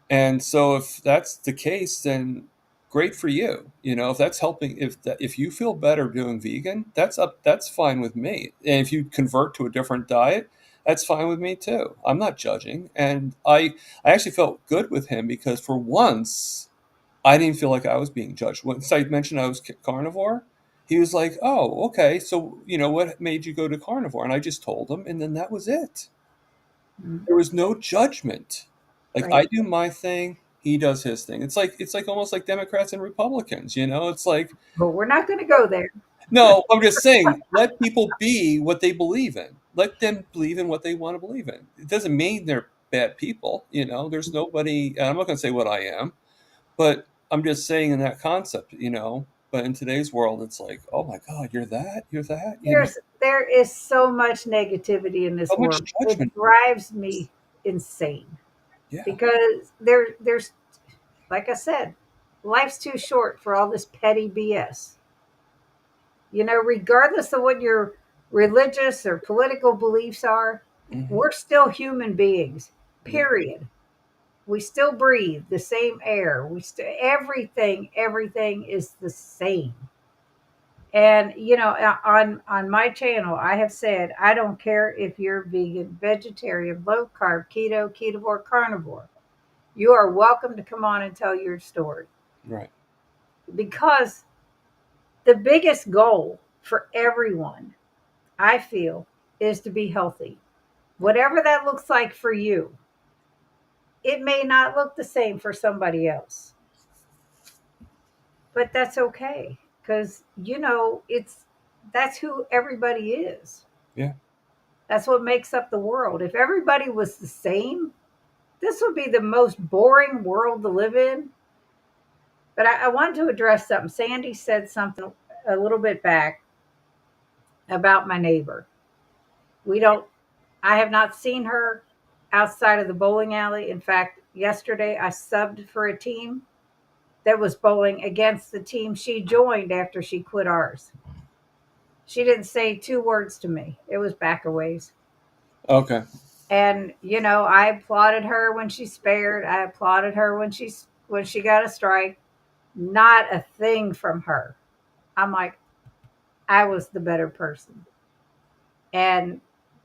and so if that's the case, then great for you. If that's helping, if you feel better doing vegan, that's fine with me. And if you convert to a different diet, that's fine with me too. I'm not judging. And I actually felt good with him because for once I didn't feel like I was being judged. Once I mentioned I was carnivore, he was like, "Oh, okay. So, what made you go to carnivore?" And I just told him, and then that was it. Mm, There was no judgment. Like, I right. do my thing, he does his thing. It's like almost like Democrats and Republicans. It's like, But we're not going to go there. no, I'm just saying, let people be what they believe in. Let them believe in what they want to believe in. It doesn't mean they're bad people. There's nobody. And I'm not going to say what I am, but I'm just saying in that concept. But in today's world, it's like, oh my God, you're that, you're that. There is so much negativity in So this much world. It judgment. drives me insane Yeah. because there's like I said, life's too short for all this petty BS. Regardless of what your religious or political beliefs are, Hmm. we're still human beings. Yeah. Period. We still breathe the same air. Everything is the same. And on my channel, I have said I don't care if you're vegan, vegetarian, low carb, keto, ketovore, carnivore. You are welcome to come on and tell your story Right. because the biggest goal for everyone, I feel, is to be healthy. Whatever that looks like for you, it may not look the same for somebody else, but that's okay because it's that's who everybody is. Yeah. That's what makes up the world. If everybody was the same, this would be the most boring world to live in. But I wanted to address something. Sandy said something a little bit back about my neighbor. We don't, I have not seen her outside of the bowling alley. In fact, yesterday I subbed for a team that was bowling against the team she joined after she quit ours. She didn't say two words to me. It was back a ways. Okay. And I applauded her when she spared. I applauded her when she got a strike. Not a thing from her. I'm like, I was the better person. And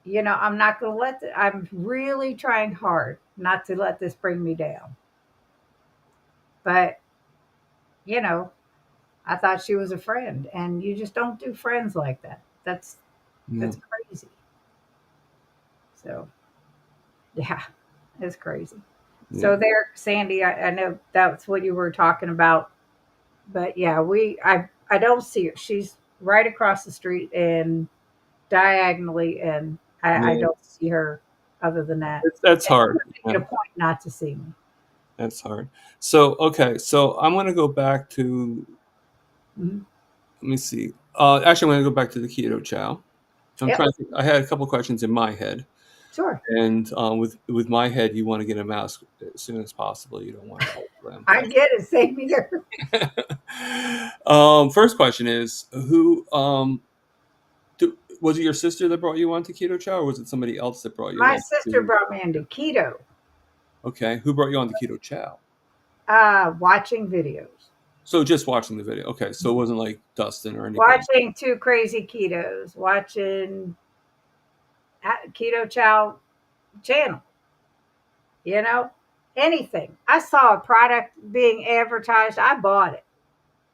I'm not going to I'm really trying hard not to let this bring me down. But, you know, I thought she was a friend, and you just don't do friends like that. That's No. crazy. So, yeah, it's crazy. Yeah. So there, Sandy, I know that's what you were talking about, but yeah, I don't see her. She's right across the street and diagonally, and I Yeah. don't see her other than that. That's And she hard. would make Yeah. it a point not to see me. That's hard. So, okay. So I'm going to go back to, Mhm. let me see. Actually, I'm going to go back to the keto chow. So I'm Yep, trying I had a couple questions in my head. sure. And with my head, you want to get them as soon as possible. You don't want to alter them. I get it. Same here. First question is who was it your sister that brought you onto keto chow, or was it somebody else that brought you My on sister to? brought me into keto, Okay, who brought you on to keto chow? watching videos, So just watching the video. Okay, so it wasn't like Dustin or anybody. watching Two Crazy Ketos, watching Keto Chow channel, you know, anything. I saw a product being advertised, I bought it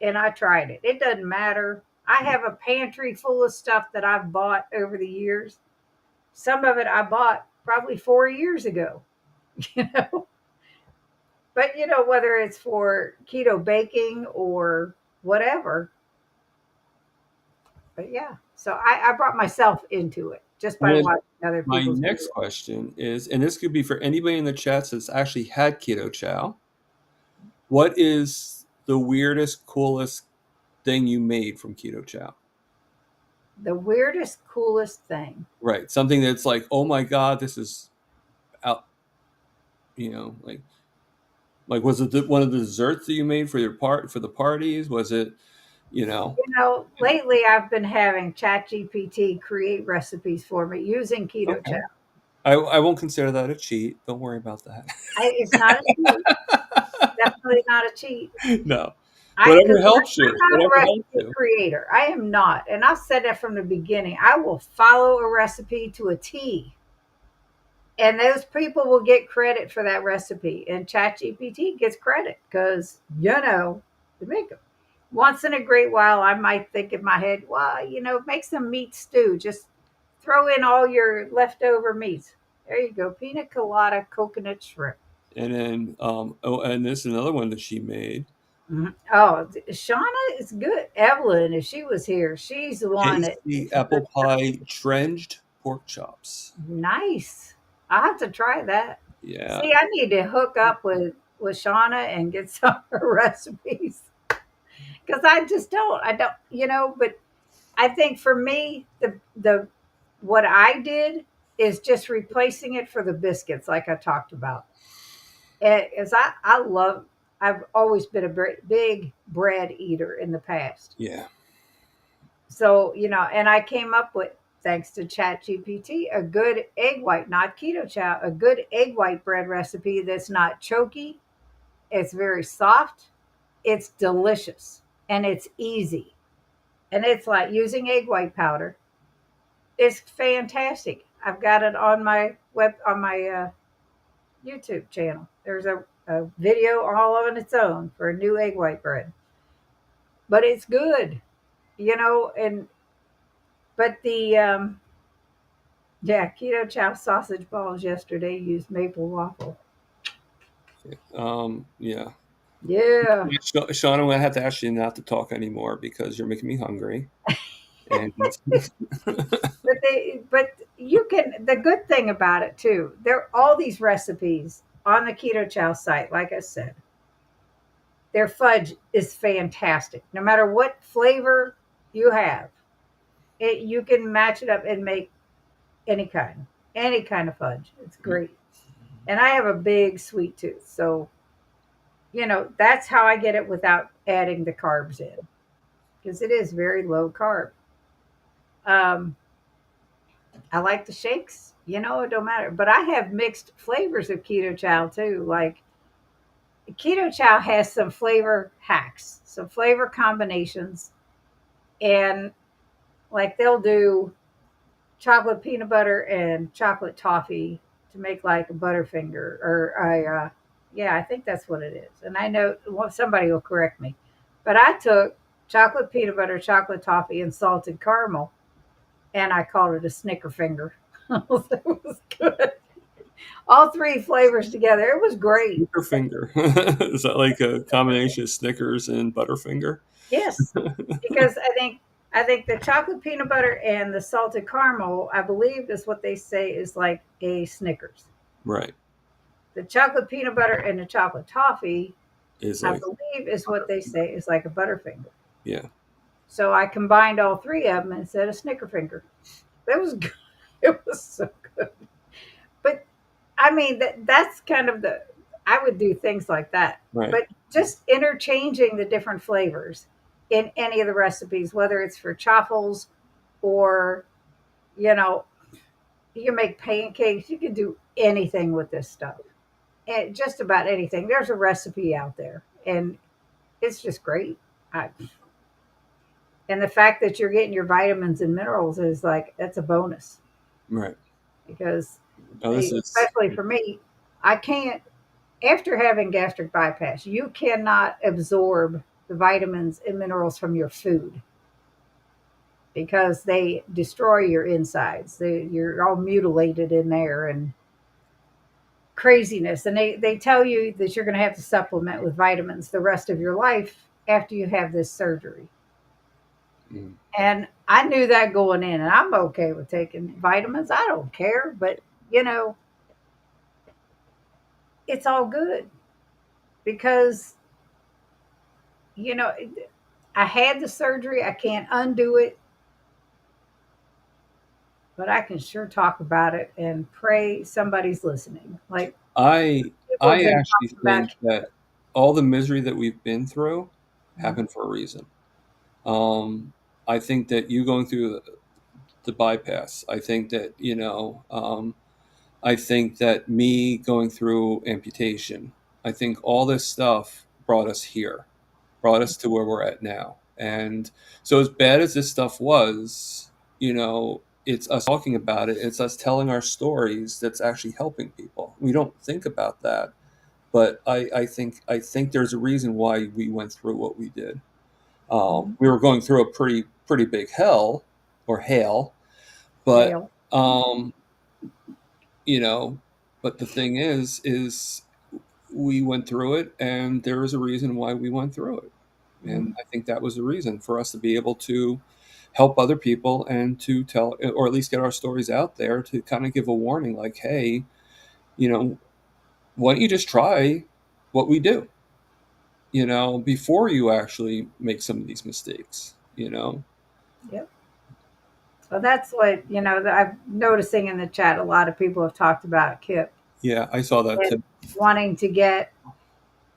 and I tried it. It doesn't matter. I have a pantry full of stuff that I've bought over the years. Some of it I bought probably 4 years ago, you know. But whether it's for keto baking or whatever. But yeah, so I brought myself into it just And by then watching other my people's next videos. question is, and this could be for anybody in the chats that's actually had keto chow. What is the weirdest, coolest thing you made from keto chow? The weirdest, coolest thing. Right, something that's like, oh my god, this is out. Like was it one of the desserts that you made for for the parties? Was it, you know? Lately I've been having ChatGPT create recipes for me using Keto Chow. Okay, I won't consider that a cheat. Don't worry about that. It's not a cheat. Definitely not a cheat. No, Because whatever helps you. I'm not a Whatever helps recipe you. creator. I am not, and I said that from the beginning. I will follow a recipe to a T, and those people will get credit for that recipe, and ChatGPT gets credit because they make them. Once in a great while, I might think in my head, well, make some meat stew. Just throw in all your leftover meats. There you go, pina colada coconut shrimp. And then, oh, and this is another one that she made. Mhm. Oh, Shauna is good. Evelyn, if she was here, she's the one that Tasty makes some good apple stuff. pie drenched pork chops. Nice. I'll have to try that. Yeah, See, I need to hook up with Shauna and get some of her recipes because I just don't. I don't. But I think for me, the what I did is just replacing it for the biscuits, like I talked about. As I love, I've always been a big bread eater in the past. yeah. So, and I came up with, thanks to ChatGPT, a good egg white, not keto chow, a good egg white bread recipe that's not choky. It's very soft. It's delicious and it's easy. And it's like using egg white powder. It's fantastic. I've got it on my YouTube channel. There's a video all on its own for a new egg white bread, but it's good, and but the yeah, keto chow sausage balls yesterday used maple waffle. Yeah. Yeah, Sean, I'm gonna have to ask you not to talk anymore because you're making me hungry. And but you can. The good thing about it too, there are all these recipes on the keto chow site. Like I said, their fudge is fantastic. No matter what flavor you have, you can match it up and make any kind of fudge. It's great. And I have a big sweet tooth, so that's how I get it without adding the carbs in because it is very low carb. Um, I like the shakes, it don't matter. But I have mixed flavors of keto chow too. Like keto chow has some flavor hacks, some flavor combinations, and like they'll do chocolate peanut butter and chocolate toffee to make like a butterfinger or yeah, I think that's what it is. And I know somebody will correct me, but I took chocolate peanut butter, chocolate toffee, and salted caramel, and I called it a snicker finger. It was good. All three flavors together. It was great. Butterfinger. Is that like a combination of Snickers and Butterfinger? Yes, because I think the chocolate peanut butter and the salted caramel, I believe, is what they say is like a Snickers. Right. The chocolate peanut butter and the chocolate toffee, Is I like believe, is what they say is like a Butterfinger. yeah. So I combined all three of them and said a Snickerfinger. That was good. It was so good. But I mean, that's kind of the. I would do things like that. Right. But just interchanging the different flavors in any of the recipes, whether it's for chaffles or, you know, you can make pancakes, you can do anything with this stuff. And just about anything. There's a recipe out there, and it's just great. I, and the fact that you're getting your vitamins and minerals is like that's a bonus Right. because, Oh, this is especially for me, I can't after having gastric bypass, you cannot absorb the vitamins and minerals from your food because they destroy your insides. You're all mutilated in there and craziness. And they tell you that you're going to have to supplement with vitamins the rest of your life after you have this surgery. mm, And I knew that going in, and I'm okay with taking vitamins. I don't care, but you know, it's all good because you know, I had the surgery. I can't undo it, but I can sure talk about it and pray somebody's listening. Like I people have I been actually talking about. think that all the misery that we've been through Mhm. happened for a reason. Um, I think that you going through the bypass. I think that I think that me going through amputation. I think all this stuff brought us here, brought us to where we're at now. And so, as bad as this stuff was, it's us talking about it. It's us telling our stories that's actually helping people. We don't think about that, but I think there's a reason why we went through what we did. Mhm. We were going through a pretty big hell or hail, but Hail. um, you know, but the thing is we went through it, and there was a reason why we went through it, and Mhm. I think that was the reason for us to be able to help other people and to tell, or at least get our stories out there to kind of give a warning, like, hey, you know, why don't you just try what we do, before you actually make some of these mistakes. Yep. Well, that's what I'm noticing in the chat. A lot of people have talked about Kip Yeah, I saw that and too. wanting to get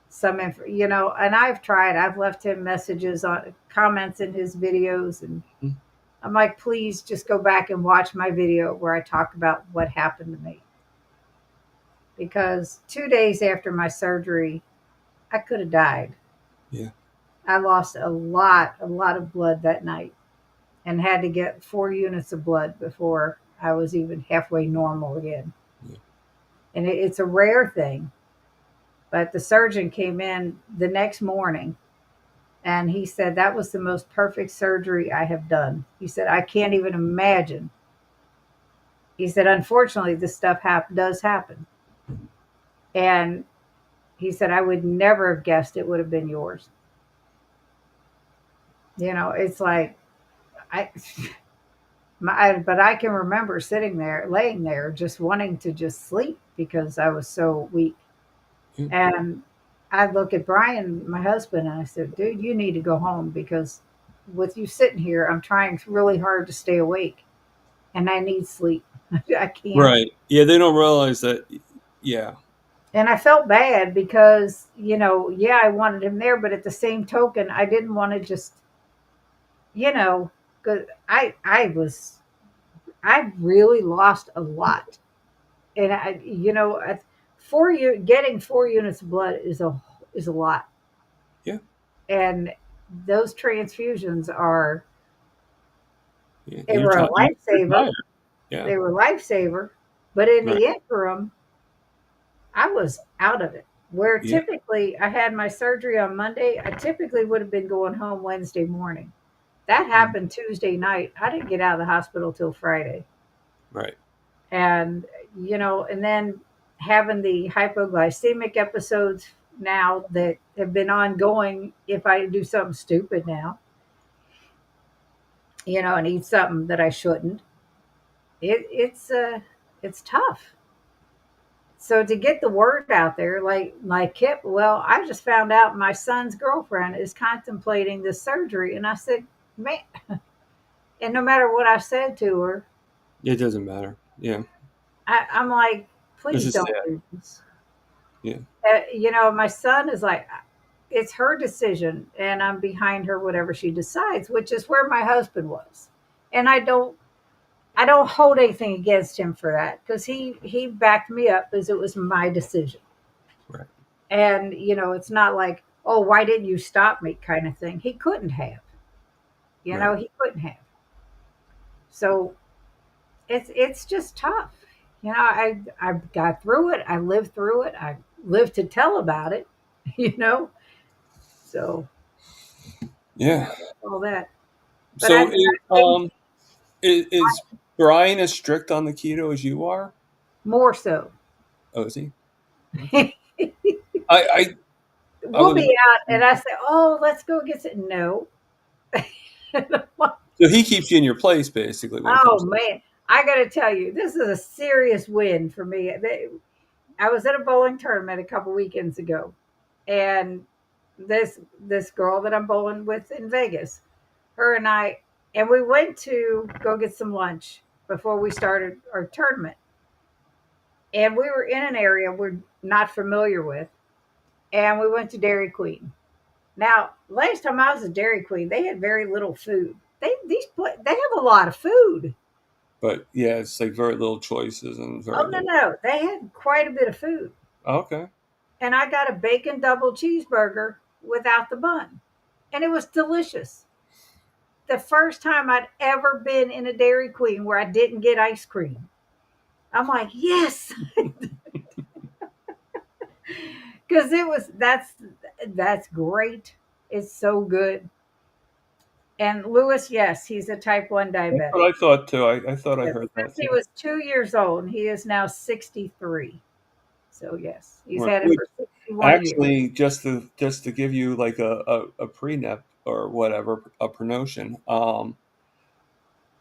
some and I've tried. I've left him messages on comments in his videos, and Mhm. I'm like, please just go back and watch my video where I talk about what happened to me. Because 2 days after my surgery, I could have died. Yeah, I lost a lot of blood that night and had to get 4 units of blood before I was even halfway normal again. yeah, And it's a rare thing. But the surgeon came in the next morning and he said, that was the most perfect surgery I have done. He said, I can't even imagine. He said, unfortunately, this stuff does happen. And he said, I would never have guessed it would have been yours. It's like, I, but I can remember sitting there, laying there, just wanting to just sleep because I was so weak. yeah. And I look at Brian, my husband, and I said, dude, you need to go home because with you sitting here, I'm trying really hard to stay awake and I need sleep. I can't. Right. Yeah, they don't realize that. Yeah, And I felt bad because, yeah, I wanted him there, but at the same token, I didn't want to just, you know, cause I really lost a lot. And getting 4 units of blood is a lot. yeah, And those transfusions yeah. they were a You're lifesaver. tired. Yeah, They were a lifesaver. But in right. the interim, I was out of it. Where Yeah, typically I had my surgery on Monday, I typically would have been going home Wednesday morning. That happened Tuesday night. I didn't get out of the hospital till Friday. right. And, and then having the hypoglycemic episodes now that have been ongoing if I do something stupid now, and eat something that I shouldn't. It's tough. So to get the word out there, like Kip, well, I just found out my son's girlfriend is contemplating this surgery, and I said, man, and no matter what I said to her, It doesn't matter. Yeah, I'm like, this please is don't sad. do this. Yeah. My son is like, it's her decision, and I'm behind her, whatever she decides, which is where my husband was. And I don't hold anything against him for that because he backed me up as it was my decision. Right. And it's not like, oh, why didn't you stop me kind of thing. He couldn't have. Right. He couldn't have. So it's just tough. I got through it. I lived through it. I lived to tell about it. You know, so Yeah. all that. But So I think is Brian as strict on the keto as you are? more so. Oh, is he? Okay. I I We'll would. be out, and I say, "Oh, let's go get it." No. So he keeps you in your place basically when it Oh comes to. man, I got to tell you, this is a serious win for me. I was at a bowling tournament a couple weekends ago, and this girl that I'm bowling with in Vegas, her and I, and we went to go get some lunch before we started our tournament, and we were in an area we're not familiar with, and we went to Dairy Queen. Now, last time I was at Dairy Queen, they had very little food. They have a lot of food. But yeah, it's like very little choices and very Oh no, little. no, they had quite a bit of food. Okay. And I got a bacon double cheeseburger without the bun. And it was delicious. The first time I'd ever been in a Dairy Queen where I didn't get ice cream. I'm like, yes, because it was that's great. It's so good. And Lewis, yes, he's a type 1 That's diabetic. what I thought too. I thought I Yes, heard that since he too. was 2 years old, he is now 63. So yes, he's Right. had it Which for 61 years. actually, just to give you like a prenup or whatever, a promotion.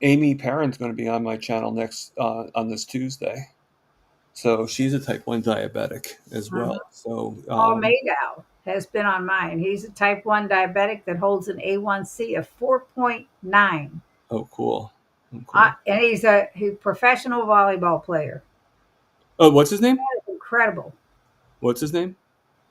Amy Perrin's going to be on my channel next on this Tuesday. So she's a type 1 diabetic as Mhm. well. So Paul Madow has been on mine. He's a type 1 diabetic that holds an A1C of 4.9. oh, cool. Oh, cool. And he's a professional volleyball player. Oh, what's his name? Incredible. What's his name?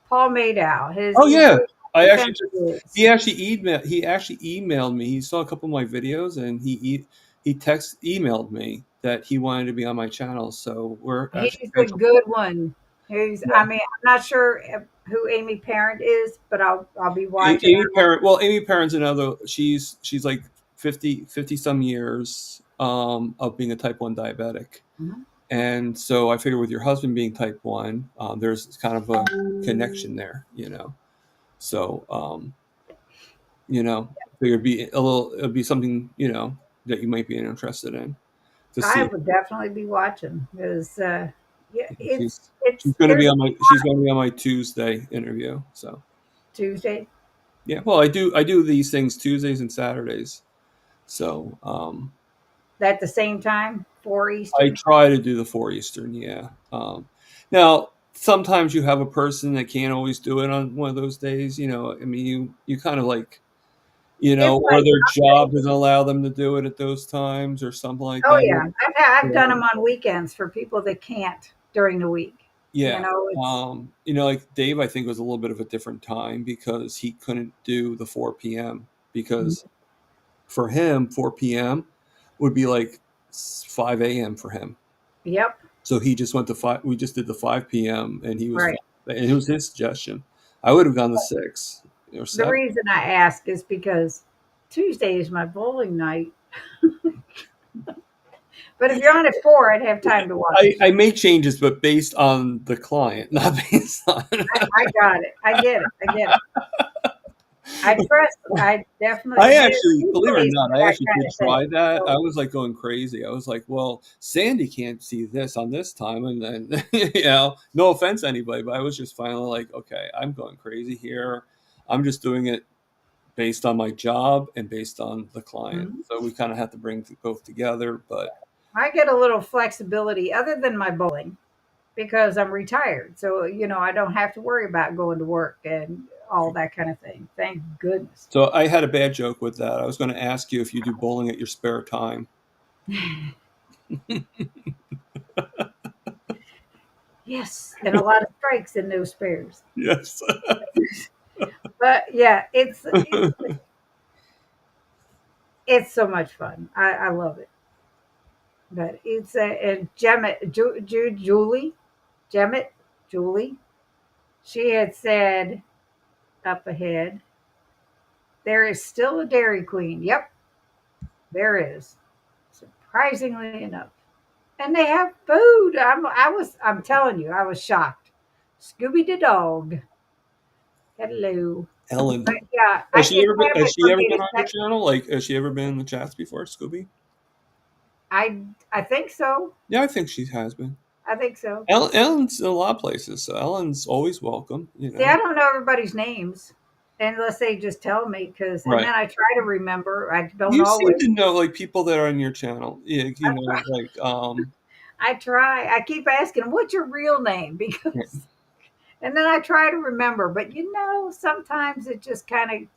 Paul Madow. Oh His yeah, I actually defensive just is. he actually emailed me. He saw a couple of my videos and he emailed me that he wanted to be on my channel. So we're actually He's a scheduled. good one. I Yeah. mean, I'm not sure who Amy Parent is, but I'll be watching Amy her. Parent. Well, Amy Parent's another. She's like 50 some years of being a type 1 diabetic. Mhm. And so I figure with your husband being type 1, there's kind of a connection there, So, figure it'd be something, that you might be interested in to I see. would definitely be watching because yeah, it's She's it's going to be there's on my Tuesday interview. So Tuesday yeah, well, I do these things Tuesdays and Saturdays. So at the same time, 4 I Eastern. try to do the 4 Eastern. Yeah. Now sometimes you have a person that can't always do it on one of those days. I mean, you kind of like, It's or like their job Sunday. doesn't allow them to do it at those times or something like Oh that. yeah, I've done them on weekends for people that can't during the week. Yeah. It's Like Dave, I think was a little bit of a different time because he couldn't do the 4 p.m. because for him, 4 p.m. would be like 5 a.m. for him. yep, So he just went to five. We just did the 5 p.m. and he was fine. right. And it was his suggestion. I would have gone to 6 or The 7. reason I ask is because Tuesday is my bowling night. But if you're on at 4, I'd have time to watch. I make changes, but based on the client, not based on. I got it. I get it. I get it. I trust. I definitely. I There's actually, believe it or replays not, for I that actually kind did of thing. try that. I So was like going crazy. I was like, well, Sandy can't see this on this time. And then, no offense to anybody, but I was just finally like, okay, I'm going crazy here. I'm just doing it based on my job and based on the client. mhm. So we kind of have to bring both together. But I get a little flexibility other than my bowling because I'm retired. So, I don't have to worry about going to work and all that kind of thing. Thank goodness. so I had a bad joke with that. I was going to ask you if you do bowling at your spare time. Yes, and a lot of strikes in those spares. Yes. But yeah, it's so much fun. I love it. But it's and Julie, Gemmet, Julie. She had said up ahead, there is still a Dairy Queen. Yep, there is. Surprisingly enough. And they have food. I'm telling you, I was shocked. Scooby the dog. Hello. Ellen. But yeah, Has she it's ever been? kind of Has hard she for ever me been to on your say. channel? Like, has she ever been in the chats before, Scooby? I think so. Yeah, I think she has been. I think so. Ellen's in a lot of places, so Ellen's always welcome. You See, I know. don't know everybody's names unless they just tell me. Because and Right. then I try to remember. I don't You seem always. to know like people that are on your channel. Yeah, you know, like I try. I keep asking, "What's your real name?" Because and then I try to remember. But sometimes it just kind of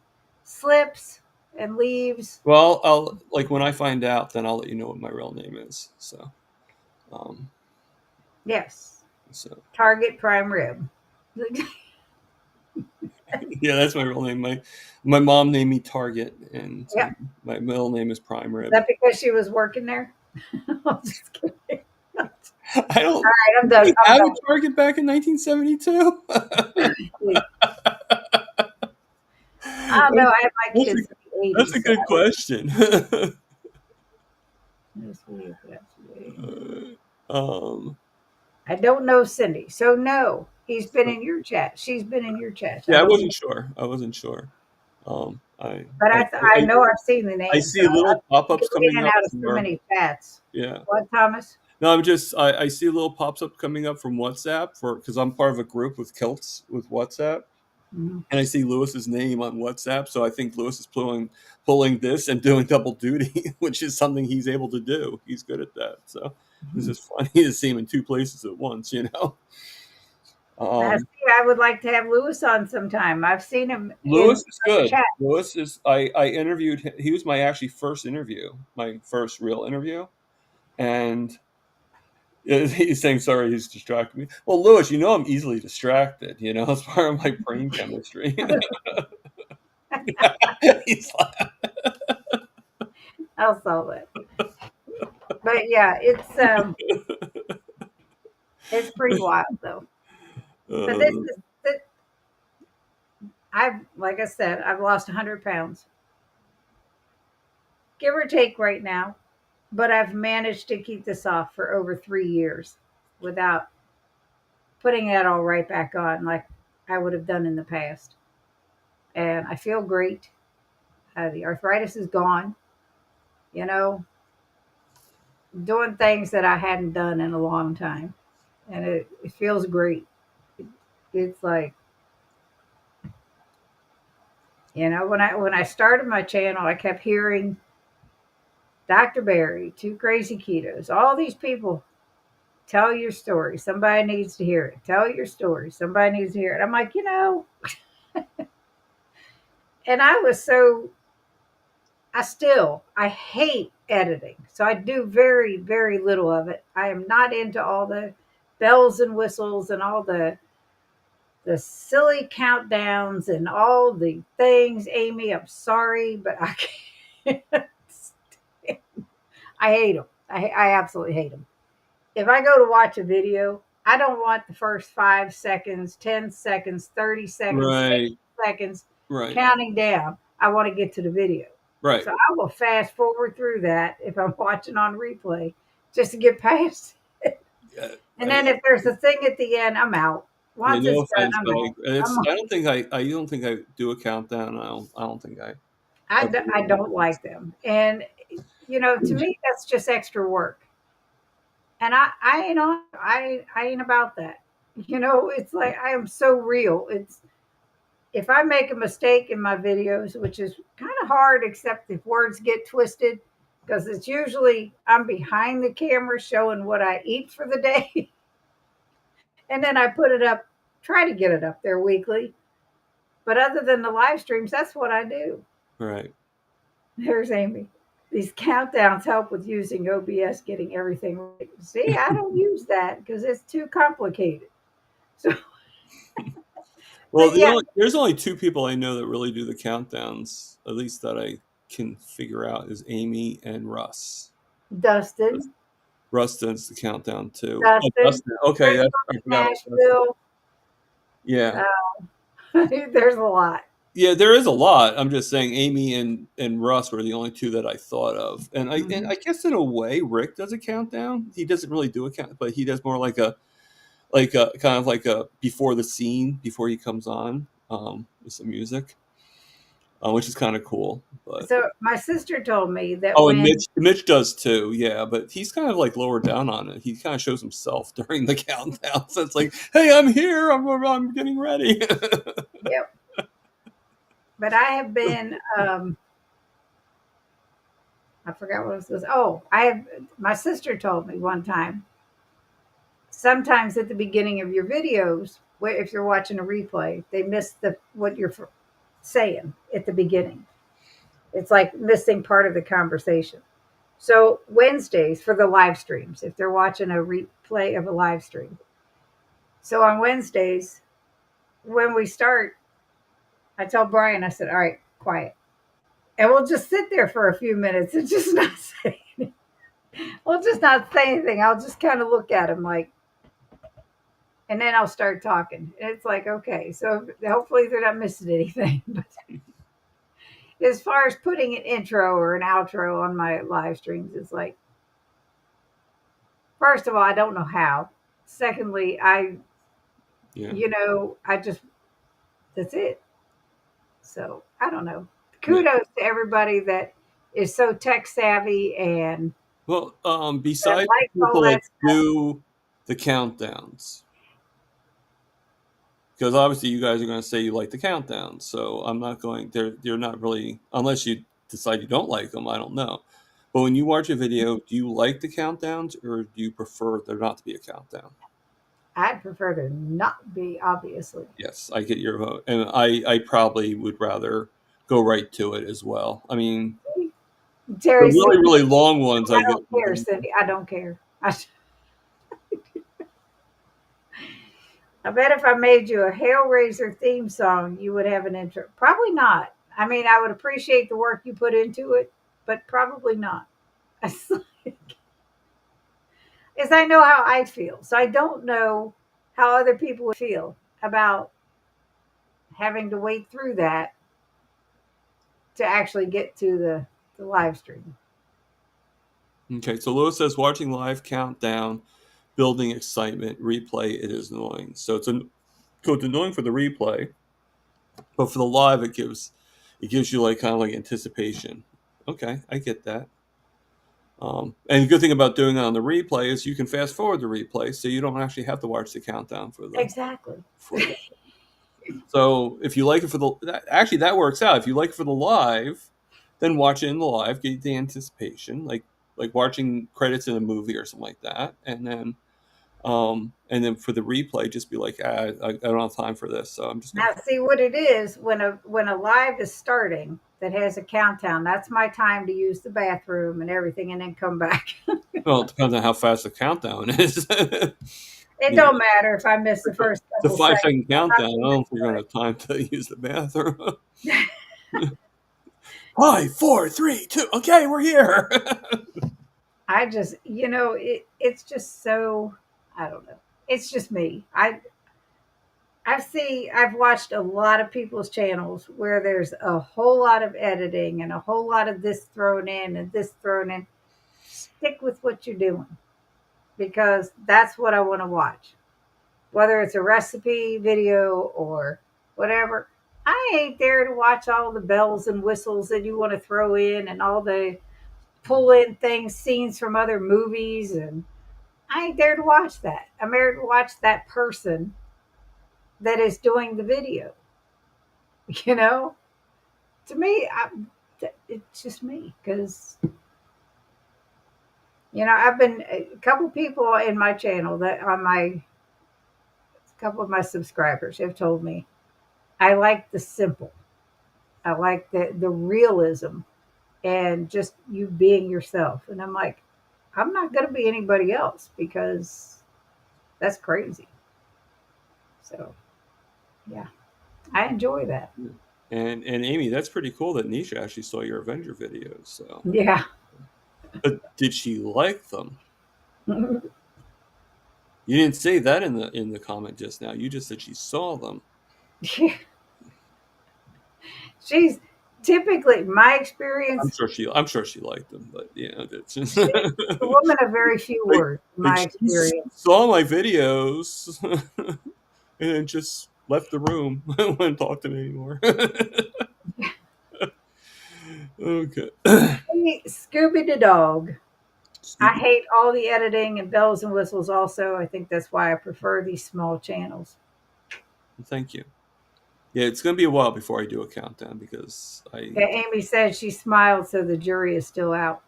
slips and leaves. well, I'll like when I find out, then I'll let you know what my real name is. So, um, Yes. so Target prime rib. yeah, that's my real name. My mom named me Target, and Yep. my middle name is Prime Is Rib. that because she was working there? I'm just kidding. All I don't. right, I'm Did done. we I'm have a done. Target back in 1972? Please. I don't know. I had my That's a, kids in the that's a 80s, so good I don't question. know. um, I don't know Cindy. So, no, he's been in your chat. She's been in your chat. I yeah, I don't know. wasn't sure. I wasn't sure. Um, I, But I, I I, know I've seen the I names. see I little pop-ups go in coming and up out of from so our, many chats. yeah. What, Thomas? No, I see little pops up coming up from WhatsApp because I'm part of a group with Kilts with WhatsApp, Mhm. and I see Lewis's name on WhatsApp. So I think Lewis is pulling this and doing double duty, which is something he's able to do. He's good at that. So this is funny to see him in two places at once. You know, Now, um, see, I would like to have Lewis on sometime. I've seen him in Lewis is other good. chats. Lewis is. I interviewed him. He was my actually first interview, my first real interview, and he's saying sorry, he's distracted me. Well, Lewis, you know I'm easily distracted. You know, it's part of my brain chemistry. He's like, I'll solve it. But yeah, it's pretty wild though. But this uh, is I've like I said, I've lost 100 pounds, give or take right now. But I've managed to keep this off for over 3 years without putting that all right back on like I would have done in the past. And I feel great. The arthritis is gone. You know, doing things that I hadn't done in a long time, and it feels great. It's like when I started my channel, I kept hearing Dr. Barry, Two Crazy Ketos, all these people tell your story. Somebody needs to hear it. Tell your story. Somebody needs to hear it. I'm like, and I hate editing. So I do very, very little of it. I am not into all the bells and whistles and all the silly countdowns and all the things. Amy, I'm sorry, but I can't. I hate them. I absolutely hate them. If I go to watch a video, I don't want the first 5 seconds, 10 seconds, 30 seconds, 60 right, seconds right, counting down. I want to get to the video. right. So I will fast forward through that if I'm watching on replay just to get past it. Yeah, And then if there's a thing at the end, I'm out. yeah, Once no it's done, offense, I'm but out. it's. I'm I don't think I don't think I do a countdown. I don't think I ever I really don't like them. And, to do. me, that's just extra work. And I ain't about that. It's like I am so real. It's if I make a mistake in my videos, which is kind of hard, except if words get twisted, because it's usually I'm behind the camera showing what I eat for the day. And then I put it up, try to get it up there weekly. But other than the live streams, that's what I do. Right. There's Amy. these countdowns help with using OBS, getting everything right. See, I don't use that because it's too complicated. So, Well, but yeah, there's only two people I know that really do the countdowns, at least that I can figure out, is Amy and Russ. Dustin, Russ does the countdown too. Oh, Dustin, Dustin. Okay, there's that's, one I in forgot about Dustin. Nashville. Yeah. There's a lot. Yeah, there is a lot. I'm just saying Amy and Russ were the only two that I thought of. And Hmm. I guess in a way Rick does a countdown. He doesn't really do a count, but he does more like a kind of like a before the scene, before he comes on, with some music, which is kind of cool. But So my sister told me that oh, and when Mitch does too, yeah. But he's kind of like lower down on it. He kind of shows himself during the countdown. So it's like, hey, I'm here. I'm getting ready. yep, but I have been I forgot what it was. Oh, I have my sister told me one time. Sometimes at the beginning of your videos, if you're watching a replay, they miss the what you're saying at the beginning. It's like missing part of the conversation. So Wednesdays for the live streams, if they're watching a replay of a live stream. So on Wednesdays, when we start, I tell Brian, I said, all right, quiet. And we'll just sit there for a few minutes and just not say anything. We'll just not say anything. I'll just kind of look at him like, and then I'll start talking. And it's like, okay, so hopefully they're not missing anything. But as far as putting an intro or an outro on my live streams, it's like, first of all, I don't know how. Secondly, Yeah, I just, that's it. So I don't know. yeah. Kudos to everybody that is so tech savvy and Well, that besides likes all people that that stuff. do the countdowns, because obviously you guys are going to say you like the countdowns, so I'm not going. They're not really, unless you decide you don't like them. I don't know. But when you watch a video, do you like the countdowns, or do you prefer there not to be a countdown? I'd prefer to not be, obviously. Yes, I get your vote, and I probably would rather go right to it as well. I mean, the Terry said, really really long ones, I I get. don't care, Cindy. I don't care. I bet if I made you a Hellraiser theme song, you would have an intro. Probably not. I mean, I would appreciate the work you put into it, but probably not. As I know how I feel. So I don't know how other people would feel about having to wait through that to actually get to the live stream. Okay, so Lewis says watching live countdown, building excitement, replay it is annoying. So it's annoying for the replay, but for the live it gives you like kind of like anticipation. Okay, I get that. And the good thing about doing it on the replay is you can fast forward the replay, so you don't actually have to watch the countdown Exactly. for the. So if you like it for actually that works out. If you like it for the live, then watch it in the live, get the anticipation, like watching credits in a movie or something like that, and then for the replay, just be like, I don't have time for this, so I'm just gonna. Now, see what it is when a live is starting that has a countdown. That's my time to use the bathroom and everything, and then come back. Well, it depends on how fast the countdown is. It You know, don't matter if I miss the first the couple five seconds. second countdown. I don't know if you're gonna have time to use the bathroom. Five, four, three, two. Okay, we're here. I just, it's just so, I don't know. It's just me. I've watched a lot of people's channels where there's a whole lot of editing and a whole lot of this thrown in and this thrown in. Stick with what you're doing because that's what I want to watch. Whether it's a recipe video or whatever, I ain't there to watch all the bells and whistles that you want to throw in and all the pull in things, scenes from other movies. And I ain't there to watch that. I'm there to watch that person that is doing the video. You know, to me, it's just me because I've been a couple people in my channel that on my a couple of my subscribers have told me I like the simple. I like the realism and just you being yourself. And I'm like, I'm not going to be anybody else because that's crazy. So, yeah, I enjoy that. Yeah. And Amy, that's pretty cool that Nisha actually saw your Avenger videos. So, Yeah. but did she like them? You didn't say that in the comment just now. You just said she saw them. She's typically my experience. I'm sure she liked them, but yeah, that's just She's a woman of very few like words. like My she experience. saw my videos and then just left the room. I don't want to talk to me anymore. Okay. Hey, Scooby the dog. I Scooby. hate all the editing and bells and whistles. Also, I think that's why I prefer these small channels. Thank you. Yeah, it's gonna be a while before I do a countdown because I Yeah, Amy said she smiled, so the jury is still out.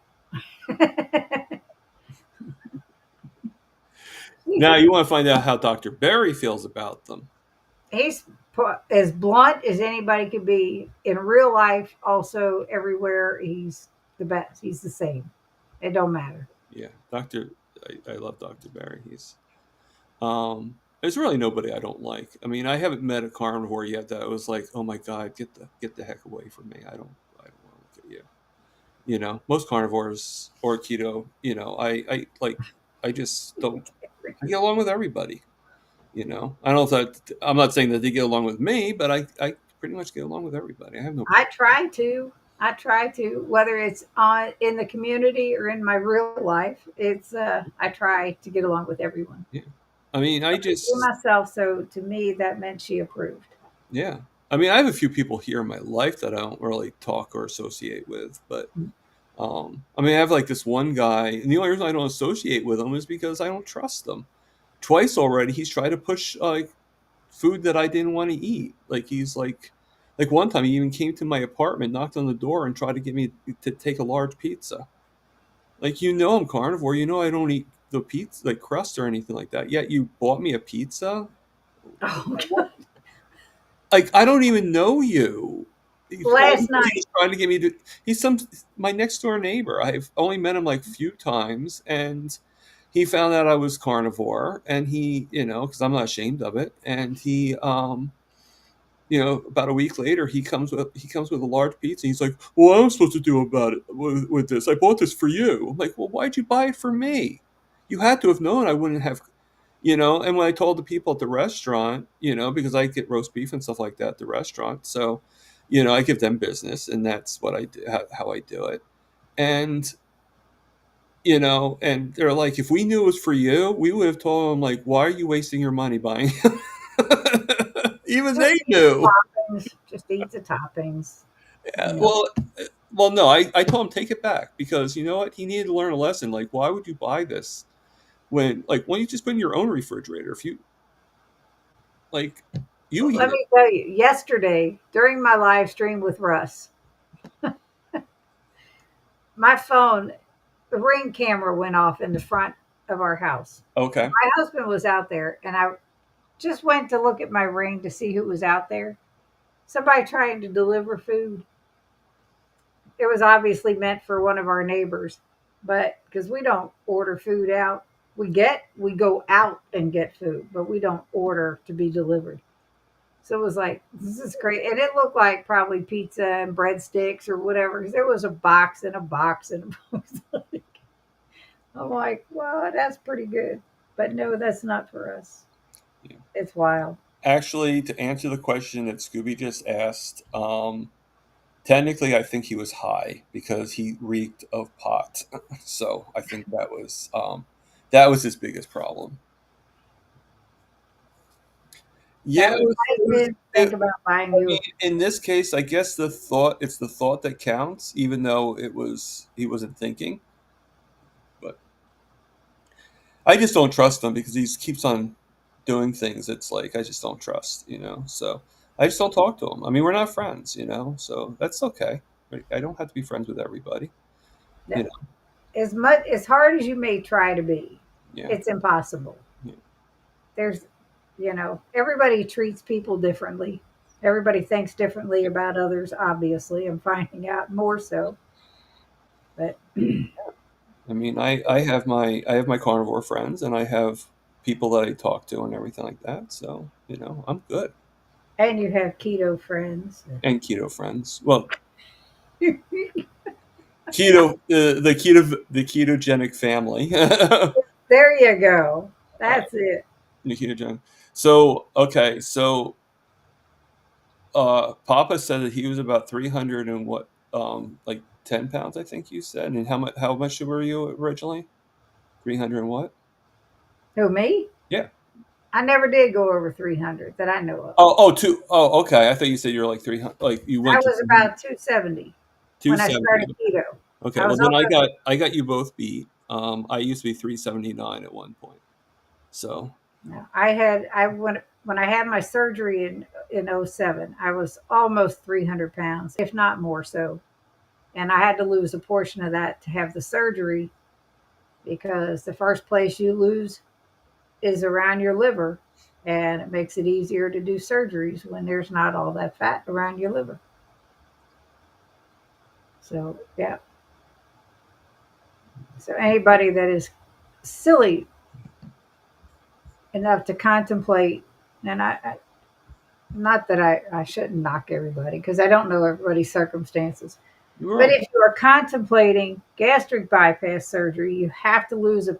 now you want to find out how Dr. Barry feels about them. He's as blunt as anybody could be in real life. Also, everywhere he's the best. He's the same. It don't matter. Yeah, I love Dr. Barry. There's really nobody I don't like. I mean, I haven't met a carnivore yet that was like, oh my god, get the heck away from me. I don't want to look at you. You know, most carnivores or keto, I like I just don't I get along with everybody. I don't know if that I'm not saying that they get along with me, but I pretty much get along with everybody. I have no I problem. try to. I try to, whether it's on in the community or in my real life. It's I try to get along with everyone. Yeah. I mean, I Be just myself. So to me, that meant she approved. yeah. I mean, I have a few people here in my life that I don't really talk or associate with, but I mean, I have like this one guy, and the only reason I don't associate with him is because I don't trust him. Twice already, he's tried to push like food that I didn't want to eat. Like one time, he even came to my apartment, knocked on the door, and tried to get me to take a large pizza. Like I'm carnivore. You know I don't eat the pizza like crust or anything like that. Yet you bought me a pizza. Oh, What? Like I don't even know you. All last because he night. was trying to get me to. He's some my next door neighbor. I've only met him like a few times, and he found out I was carnivore, and because I'm not ashamed of it, and about a week later, he comes with a large pizza. He's like, "Well, what am I supposed to do about it with this? I bought this for you." I'm like, "Well, why'd you buy it for me? You had to have known I wouldn't have." And when I told the people at the restaurant, because I get roast beef and stuff like that at the restaurant, so I give them business, and that's what I do, how I do it. And and they're like, if we knew it was for you, we would have told them like, why are you wasting your money buying it? Even Just they eat the knew. toppings. Just eat the toppings. Yeah, You know. well, no, I told him take it back because you know what? He needed to learn a lesson. Like, why would you buy this why don't you just put in your own refrigerator? If you like, you eat Let it. me tell you, yesterday during my live stream with Russ, my phone, the Ring camera went off in the front of our house. Okay. My husband was out there, and I just went to look at my Ring to see who was out there. Somebody trying to deliver food. It was obviously meant for one of our neighbors, but because we don't order food out, we go out and get food, but we don't order to be delivered. So it was like, this is great. And it looked like probably pizza and breadsticks or whatever, because there was a box and a box and a box. I'm like, well, that's pretty good. But no, that's not for us. Yeah. It's wild. Actually, to answer the question that Scooby just asked, technically, I think he was high because he reeked of pot. So I think that was his biggest problem. That Yeah, might have been think about buying I you mean, a in this case, I guess it's the thought that counts, even though he wasn't thinking. But I just don't trust him because he keeps on doing things. It's like I just don't trust. So I just don't talk to him. I mean, we're not friends. So that's okay. I don't have to be friends with everybody. You no. know, As much as hard as you may try to be, yeah, it's impossible. yeah, There's everybody treats people differently. Everybody thinks differently yeah. about others, obviously. I'm finding out more so. But I mean, I have my carnivore friends, and I have people that I talk to and everything like that. So I'm good. and you have keto friends. And keto friends. Well, keto, the ketogenic family. There you go. uh, That's it. the ketogenic. So okay, so Papa said that he was about 300 and what, like 10 pounds, I think you said. And how much were you originally? 300 and what? Who, me? Yeah. I never did go over 300 that I know of. Okay. I thought you said you were like 300, like you I went to was about 270 when I 270. started keto. Okay, I well was then I almost got I got you both beat. I used to be 379 at one point. So no, I when I had my surgery in '07, I was almost 300 pounds, if not more so. And I had to lose a portion of that to have the surgery because the first place you lose is around your liver, and it makes it easier to do surgeries when there's not all that fat around your liver. So, yeah. So anybody that is silly enough to contemplate, and not that I shouldn't knock everybody because I don't know everybody's circumstances. you're But right. if you are contemplating gastric bypass surgery, you have to lose a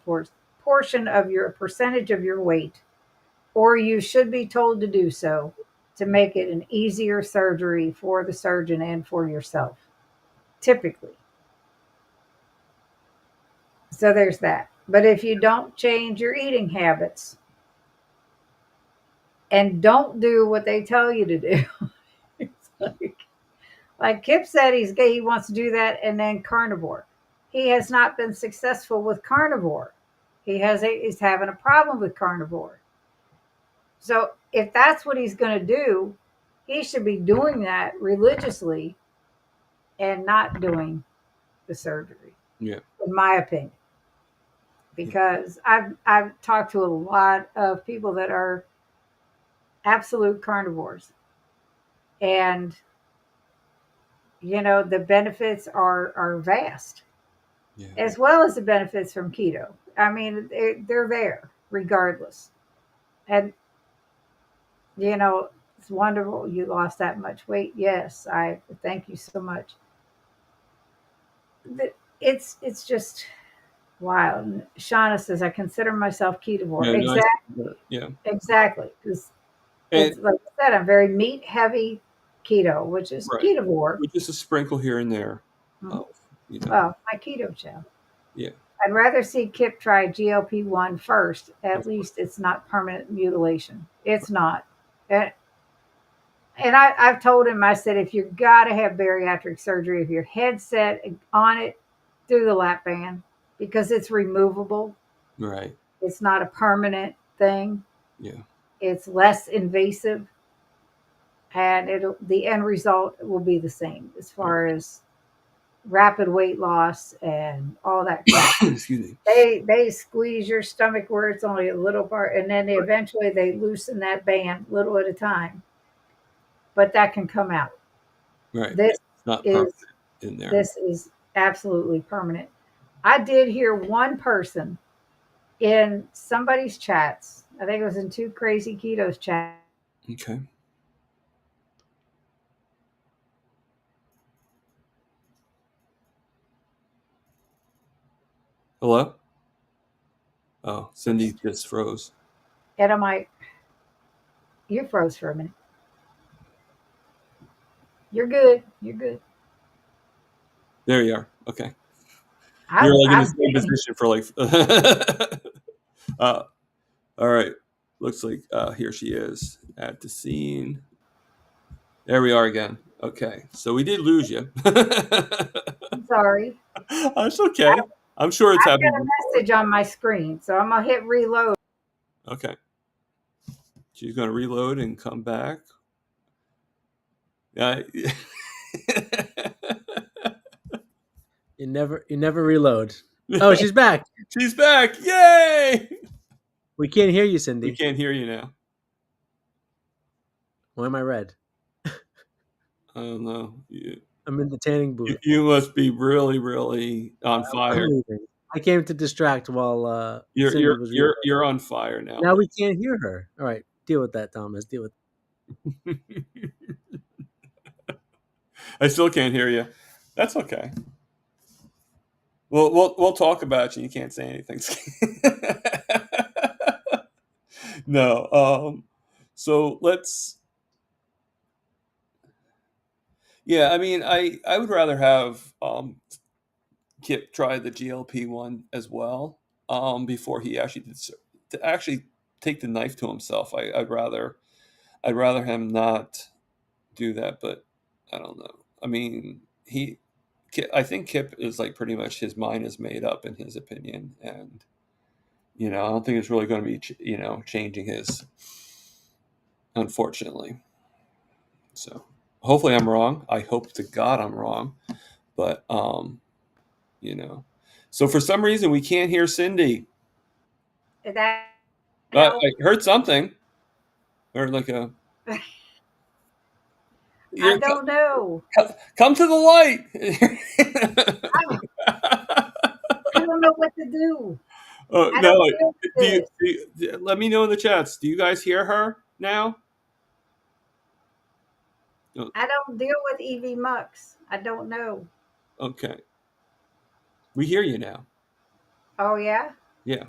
portion of your percentage of your weight, or you should be told to do so to make it an easier surgery for the surgeon and for yourself, typically. So there's that. But if you don't change your eating habits and don't do what they tell you to do, it's like Kip said, he wants to do that and then carnivore. He has not been successful with carnivore. He's having a problem with carnivore. So if that's what he's going to do, he should be doing that religiously and not doing the surgery, Yeah. in my opinion. Yeah. Because I've talked to a lot of people that are absolute carnivores, and the benefits are vast, Yeah. as well as the benefits from keto. I mean, they're there regardless. And, it's wonderful you lost that much weight. Yes, I thank you so much. It's just wild. And Shauna says, I consider myself ketovore. Yeah. No, I Exactly. see that. Yeah. Exactly. Because And it's like I said, I'm very meat heavy keto, which is right, ketovore. with just a sprinkle here and there Mhm. of you know. Well, my keto chow. Yeah. I'd rather see Kip try GLP-1 first. Of At course. least it's not permanent mutilation. It's not. And, I've told him, I said, if you've got to have bariatric surgery, if your head's set on it, do the lap band because it's removable. Right. It's not a permanent thing. Yeah. It's less invasive, and the end result will be the same as far as rapid weight loss and all that crap. Excuse me. They squeeze your stomach where it's only a little part, and then eventually they loosen that band little at a time. But that can come out. Right. This It's not permanent is in there. this is absolutely permanent. I did hear one person in somebody's chats. I think it was in Two Crazy Ketos chat. Okay. Hello. Oh, Cindy just froze. And I'm like, you froze for a minute. You're good. You're good. There you are. Okay. You're I'm like in the I'm same getting position for like. uh, all right. Looks like here she is at the scene. There we are again. Okay, so we did lose you. sorry. That's okay. I'm sure it's I've happened got a before. message on my screen, so I'm gonna hit reload. Okay, she's going to reload and come back. Uh, You never reload. Oh, she's back. she's back! Yay! We can't hear you, We Cindy. can't hear you now. Why am I red? I don't know. I'm in the tanning You, booth. you must be really, really on I'm fire. leaving. I came to distract while You're Cindy you're was reloading. you're you're on fire now. Now we can't hear her. All right, deal with that, Thomas. Deal with. I still can't hear you. That's okay. We'll talk about you. You can't say anything. No. So let's. Yeah. I mean, I would rather have Kip try the GLP one as well. Before he actually did to actually take the knife to himself. I'd rather him not do that. But I don't know. I mean, I think Kip is like pretty much his mind is made up in his opinion, and I don't think it's really going to be changing his, unfortunately. So hopefully I'm wrong. I hope to God I'm wrong, but you know. So for some reason we can't hear Cindy. Did that I help? heard something, or like a I you're don't know. come to the light. I, I don't know what to do. Oh I no! don't deal with Let me know in the chats. Do you guys hear her now? Oh, I don't deal with EV mucks. I don't know. okay, we hear you now. Oh yeah, Yeah,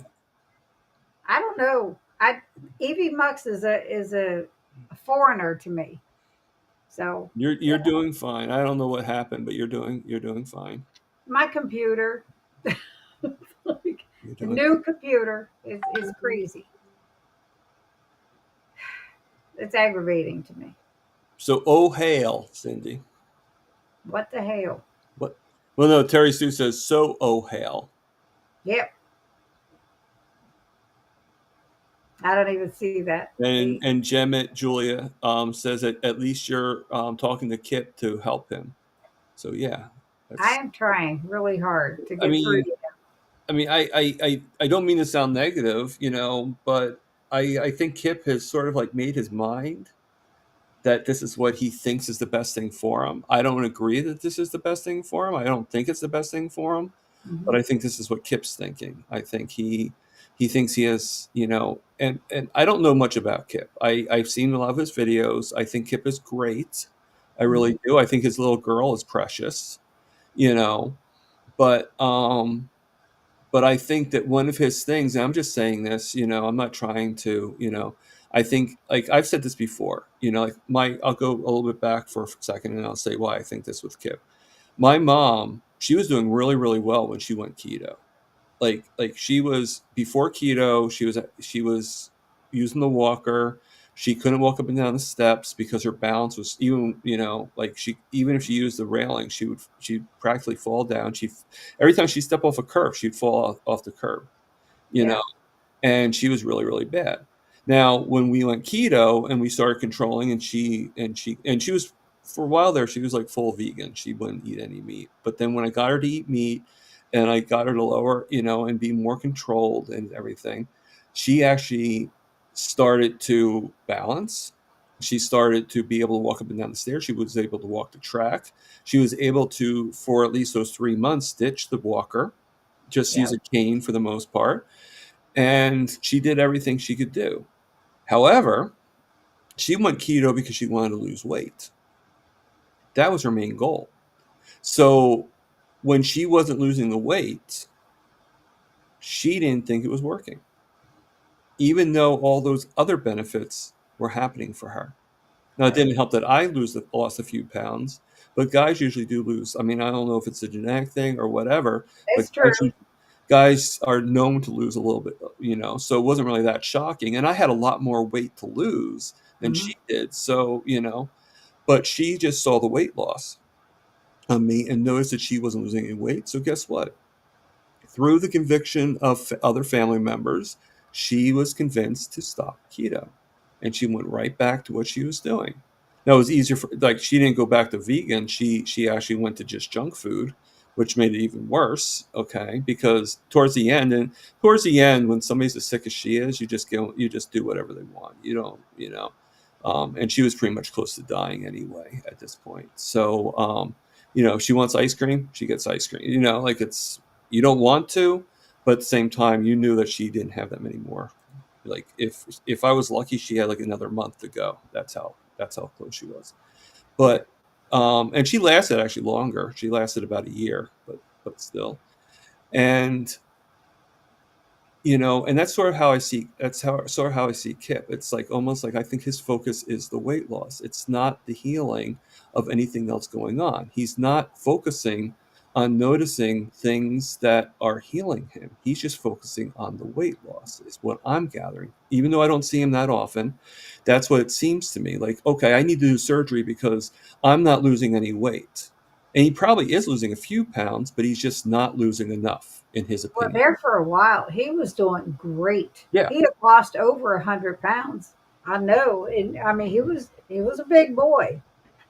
I don't know. I EV Mux is a foreigner to me. So you're doing fine. I don't know what happened, but you're doing fine. my computer, like, You're the doing new computer is crazy. It's aggravating to me. so. Oh hail, Cindy. What the hell? What? Well, no. Terry Sue says so. Oh hail. Yep, I don't even see that. And See, and Gemmet Julia says that at least you're talking to Kip to help him. So yeah, I that's. am trying really hard to I get through. mean, I don't mean to sound negative, but I think Kip has sort of like made his mind that this is what he thinks is the best thing for him. I don't agree that this is the best thing for him. I don't think it's the best thing for him, but Hmm. I think this is what Kip's thinking. I think he thinks he has, and I don't know much about Kip. I've seen a lot of his videos. I think Kip is great. I Hmm. really do. I think his little girl is precious, you know, but I think that one of his things, and I'm just saying this, I'm not trying to, I think like I've said this before, like I'll go a little bit back for a second and I'll say why I think this with Kip. My mom, she was doing really, really well when she went keto. Like she was before keto, she was using the walker. She couldn't walk up and down the steps because her balance was even, like she even if she used the railing, she'd practically fall down. She every time she stepped off a curb, she'd fall off the curb, you know Yeah, and she was really really bad. Now when we went keto and we started controlling, and she was for a while there she was like full vegan, she wouldn't eat any meat. But then when I got her to eat meat and I got her to lower, and be more controlled and everything, she actually started to balance. She started to be able to walk up and down the stairs. She was able to walk the track. She was able to, for at least those 3 months, ditch the walker, just use yeah, a cane for the most part, and she did everything she could do. However, she went keto because she wanted to lose weight. That was her main goal. So when she wasn't losing the weight, she didn't think it was working, even though all those other benefits were happening for her. Now, it right. didn't help that I lost a few pounds, but guys usually do lose. I mean, I don't know if it's a genetic thing or whatever, but It's true. guys are known to lose a little bit, so it wasn't really that shocking. And I had a lot more weight to lose than Hmm. she did. So, but she just saw the weight loss on me and noticed that she wasn't losing any weight. So, guess what? Through the conviction of other family members, she was convinced to stop keto, and she went right back to what she was doing. Now it was easier for, like, she didn't go back to vegan. She actually went to just junk food, which made it even worse. Okay, because towards the end, when somebody's as sick as she is, you just do whatever they want. You don't, and she was pretty much close to dying anyway at this point. So If she wants ice cream, she gets ice cream. Like it's you don't want to, but at the same time, you knew that she didn't have that many more. Like if I was lucky, she had like another month to go. That's how close she was. But and she lasted actually longer. She lasted about a year, but still. And and that's sort of how I see that's how sort of how I see Kip. It's like almost like I think his focus is the weight loss. It's not the healing of anything else going on. He's not focusing on noticing things that are healing him. He's just focusing on the weight loss, is what I'm gathering. Even though I don't see him that often, that's what it seems to me. Like, okay, I need to do surgery because I'm not losing any weight. And he probably is losing a few pounds, but he's just not losing enough, in his Well, opinion. there for a while, he was doing great. Yeah, He had lost over 100 pounds. I know, and I mean, he was a big boy.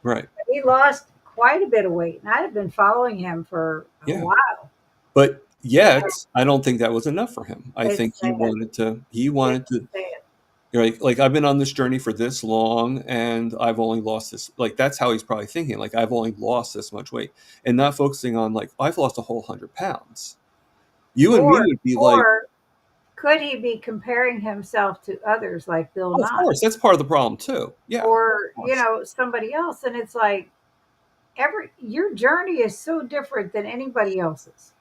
right. He lost quite a bit of weight, and I had been following him for a Yeah. while. But yet, I don't think that was enough for him. I It's think he sad. wanted to he It's wanted to sad. like I've been on this journey for this long and I've only lost this, like that's how he's probably thinking, like I've only lost this much weight, and not focusing on like I've lost a whole 100 pounds. You and me Or, would be like, or could he be comparing himself to others like Bill oh, of Nye course, that's part of the problem too. Yeah, of or course. somebody else? And it's like every your journey is so different than anybody else's,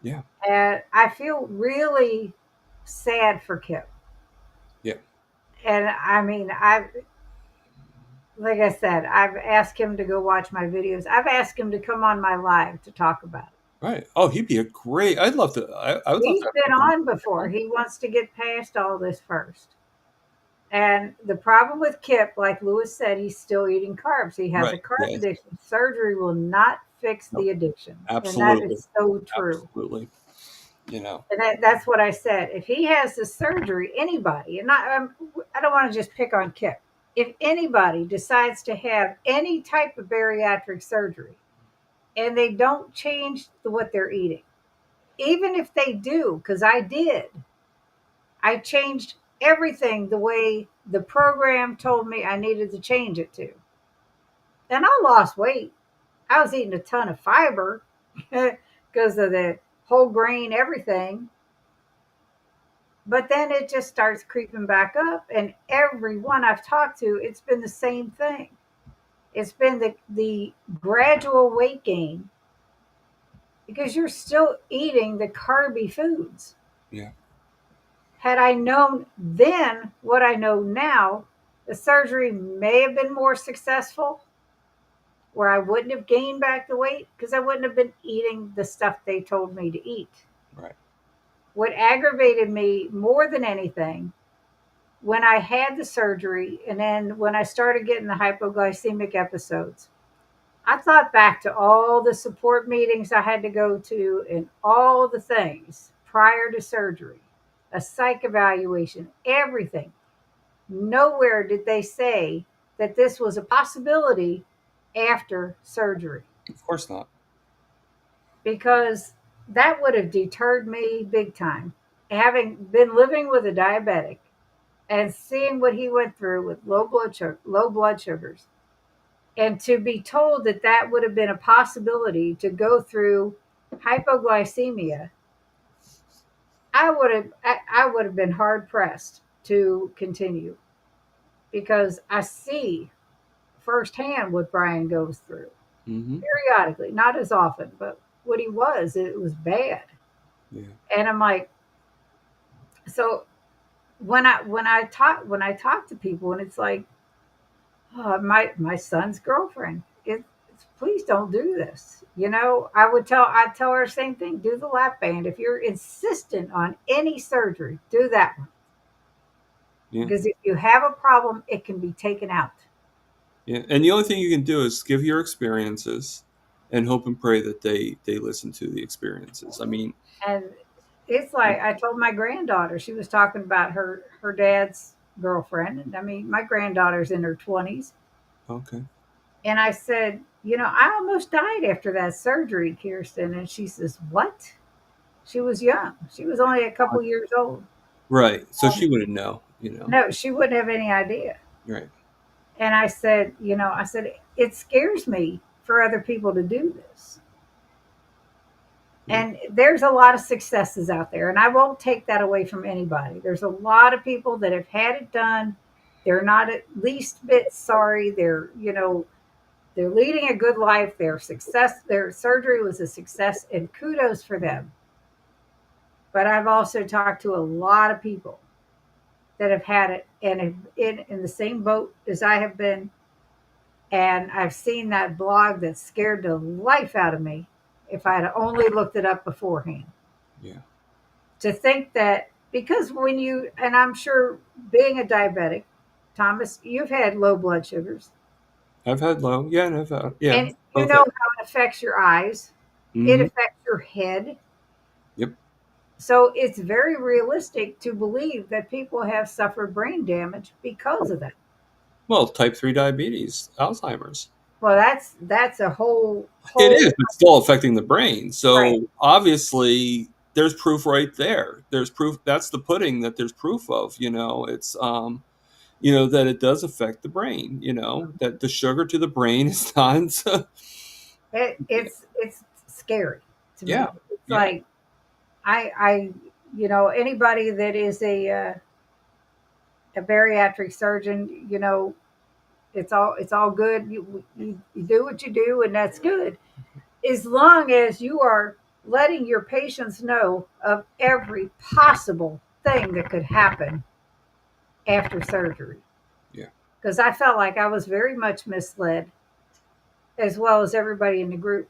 Yeah, and I feel really sad for Kip. yeah, And I mean, like I said, I've asked him to go watch my videos. I've asked him to come on my live to talk about it. right. Oh, he'd be a great. I would love He's to have been him on. on before. He wants to get past all this first. And the problem with Kip, like Lewis said, he's still eating carbs. He has Right. a carb Yes. addiction. Surgery will not fix No, the addiction. And that absolutely. is so true. Absolutely. You know. And that's what I said. If he has the surgery, anybody, and I don't want to just pick on Kip. If anybody decides to have any type of bariatric surgery and they don't change what they're eating, even if they do, because I did, I changed everything the way the program told me I needed to change it to. And I lost weight. I was eating a ton of fiber because of the whole grain, everything. But then it just starts creeping back up. And everyone I've talked to, it's been the same thing. It's been the gradual weight gain because you're still eating the carby foods. Yeah. Had I known then what I know now, the surgery may have been more successful, where I wouldn't have gained back the weight because I wouldn't have been eating the stuff they told me to eat. Right. What aggravated me more than anything, when I had the surgery and then when I started getting the hypoglycemic episodes, I thought back to all the support meetings I had to go to and all the things prior to surgery, a psych evaluation, everything. Nowhere did they say that this was a possibility after surgery Of course not. because that would have deterred me big time. Having been living with a diabetic and seeing what he went through with low blood sugars, and to be told that that would have been a possibility to go through hypoglycemia, I would have been hard pressed to continue because I see firsthand what Brian goes through Mm-hmm. periodically, not as often, but what he was, it was bad. Yeah. And I'm like, so when I talk to people, and it's like, oh, my son's girlfriend, it's please don't do this. I'd tell her the same thing. Do the lap band if you're insistent on any surgery. Do that one Yeah. because if you have a problem, it can be taken out. Yeah. And the only thing you can do is give your experiences and hope and pray that they listen to the experiences. I mean, And it's like I told my granddaughter, she was talking about her dad's girlfriend. And I mean, my granddaughter's in her 20s. okay. And I said, I almost died after that surgery, Kirsten. And she says, what? She was young. She was only a couple years old. Right. So she wouldn't know. No, she wouldn't have any idea. Right. And I said, it scares me for other people to do this. Yeah. And there's a lot of successes out there, and I won't take that away from anybody. There's a lot of people that have had it done. They're not at least bit sorry. They're leading a good life. Their surgery was a success, and kudos for them. But I've also talked to a lot of people that have had it and have in the same boat as I have been. And I've seen that blog that scared the life out of me if I had only looked it up beforehand. Yeah. To think that, because and I'm sure being a diabetic, Thomas, you've had low blood sugars, I've had low. Yeah, and I've had, yeah, and you both. know how it affects your eyes, it Mm-hmm. affects your head. Yep. So it's very realistic to believe that people have suffered brain damage because of that. Well, type 3 diabetes, Alzheimer's. Well, that's a whole It is, whole but still affecting the brain. right. So obviously, there's proof right there. There's proof. That's the pudding that there's proof of. It's that it does affect the brain. That the sugar to the brain is not. It's scary to Yeah, me. It's yeah, like I anybody that is a bariatric surgeon, it's all good. You do what you do, and that's good, as long as you are letting your patients know of every possible thing that could happen after surgery. yeah. Because I felt like I was very much misled, as well as everybody in the group.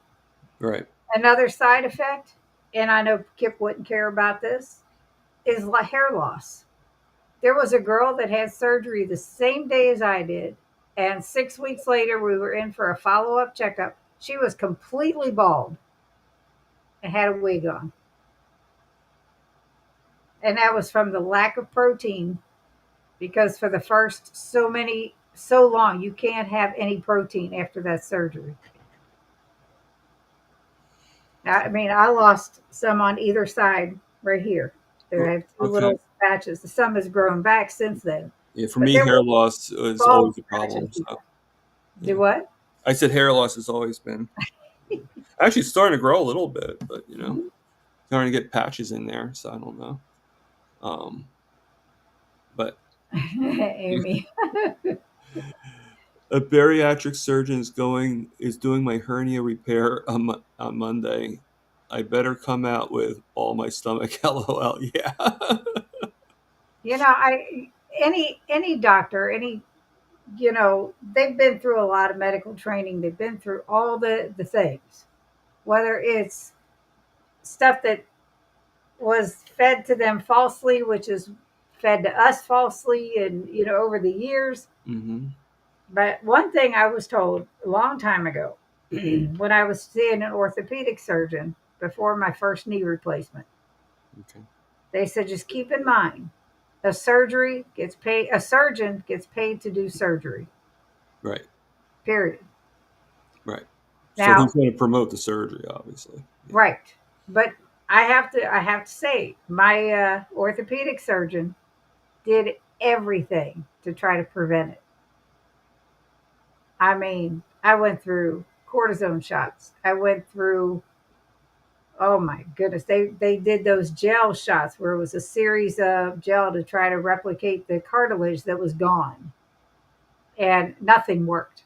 Right. Another side effect, and I know Kip wouldn't care about this, is hair loss. There was a girl that had surgery the same day as I did, and 6 weeks later, we were in for a follow up checkup. She was completely bald and had a wig on. And that was from the lack of protein, because for the first so long, you can't have any protein after that surgery. I mean, I lost some on either side right here. There, I have two Okay. little patches. Some has grown back since then, Yeah. For but me, there hair were loss is bald always a patches problem. So before. Do yeah, what? I said hair loss has always been. Actually, it's starting to grow a little bit, but Mhm. starting to get patches in there. So I don't know. Um, but Amy. a bariatric surgeon is doing my hernia repair on Monday. I better come out with all my stomach. LOL. Yeah. I any doctor, they've been through a lot of medical training. They've been through all the things, whether it's stuff that was fed to them falsely, which is fed to us falsely, and over the years. Mm-hmm. But one thing I was told a long time ago, when I was seeing an orthopedic surgeon before my first knee replacement, Okay. they said, just keep in mind, a surgeon gets paid to do surgery. Right. Period. Right. So he's Now, going to promote the surgery, obviously. Yeah. right. But I have to say, my orthopedic surgeon did everything to try to prevent it. I mean, I went through cortisone shots. I went through, oh my goodness, they did those gel shots where it was a series of gel to try to replicate the cartilage that was gone, and nothing worked.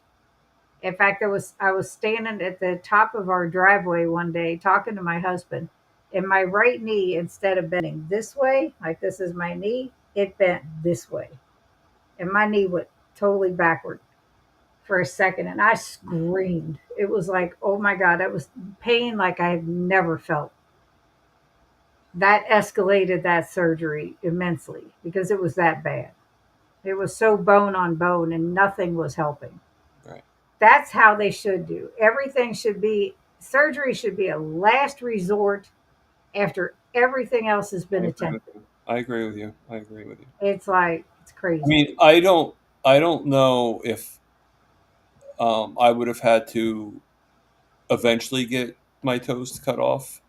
In fact, I was standing at the top of our driveway one day talking to my husband, and my right knee, instead of bending this way, like this is my knee, it bent this way, and my knee went totally backward for a second, and I screamed. It was like, oh my God, that was pain like I have never felt. That escalated that surgery immensely because it was that bad. It was so bone on bone and nothing was helping. Right. That's how they should do. Surgery should be a last resort after everything else has I been agree with attempted. you. I agree with you. I agree with you. It's like, it's I crazy. mean, I don't know if I would have had to eventually get my toes cut off.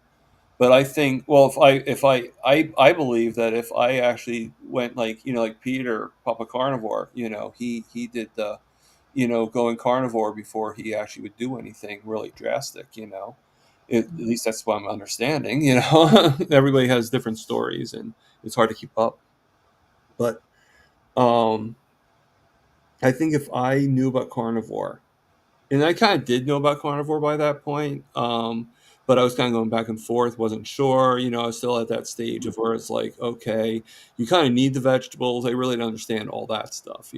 But I think, well, if I believe that if I actually went like Peter, Papa Carnivore, he did going carnivore before he actually would do anything really drastic. At least that's what I'm understanding. Everybody has different stories, and it's hard to keep up. But um, I think if I knew about carnivore, and I kind of did know about carnivore by that point, but I was kind of going back and forth, wasn't sure. I was still at that stage of where it's like, okay, you kind of need the vegetables. I really don't understand all that stuff.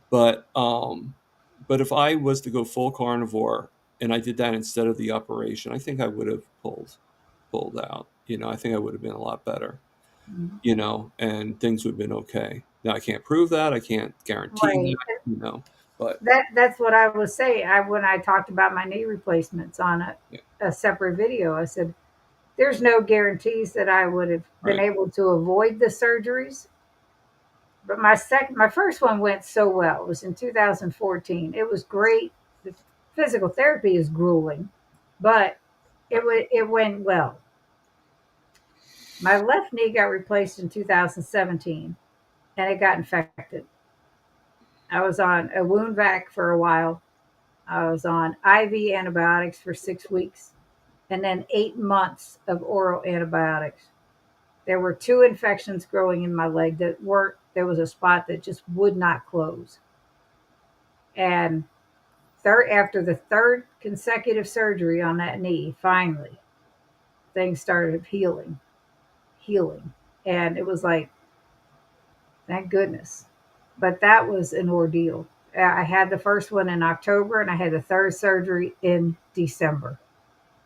But but if I was to go full carnivore and I did that instead of the operation, I think I would have pulled out. I think I would have been a lot better. And things would have been okay. Now I can't prove that. I can't guarantee Right. that. But That's what I was saying. When I talked about my knee replacements on yeah, a separate video, I said there's no guarantees that I would have been right, able to avoid the surgeries. But my first one went so well. It was in 2014. It was great. The physical therapy is grueling, but right, it went well. My left knee got replaced in 2017, and it got infected. I was on a wound vac for a while. I was on IV antibiotics for 6 weeks, and then 8 months of oral antibiotics. There were two infections growing in my leg that weren't, there was a spot that just would not close. And after the third consecutive surgery on that knee, finally, things started healing. And it was like, thank goodness. But that was an ordeal. I had the first one in October and I had the third surgery in December.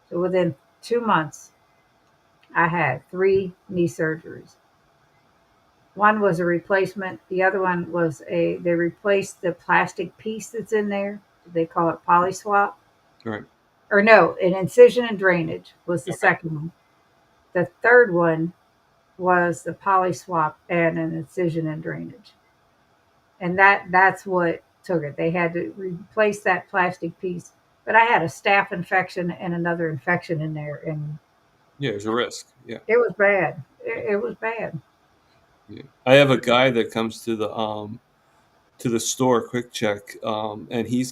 So within 2 months, I had three knee surgeries. One was a replacement. The other one was they replaced the plastic piece that's in there. They call it polyswap. right. Or no, an incision and drainage was the Okay, second one. The third one was the polyswap and an incision and drainage. And that's what took it. They had to replace that plastic piece. But I had a staph infection and another infection in there, and yeah, there's a risk. Yeah, it was bad. yeah, It was bad. yeah. I have a guy that comes to the store quick check, and he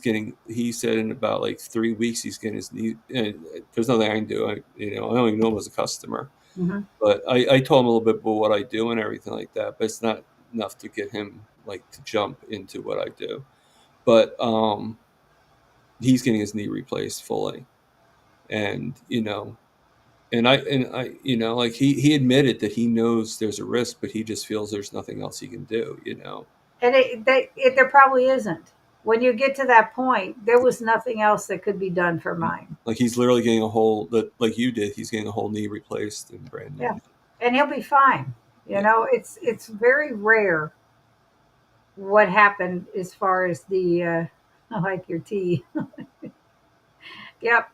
said in about like 3 weeks he's getting his knee, and there's nothing I can do. I don't even know him as a customer, Hmm. but I told him a little bit about what I do and everything like that, but it's not enough to get him like to jump into what I do. But he's getting his knee replaced fully, and like he admitted that he knows there's a risk, but he just feels there's nothing else he can do. And there probably isn't. When you get to that point, there was nothing else that could be done for mine. Like he's literally getting a whole that like you did. He's getting a whole knee replaced and brand Yeah, new. and he'll be fine. Yeah, It's very rare what happened as far as the I like your tea. Yep.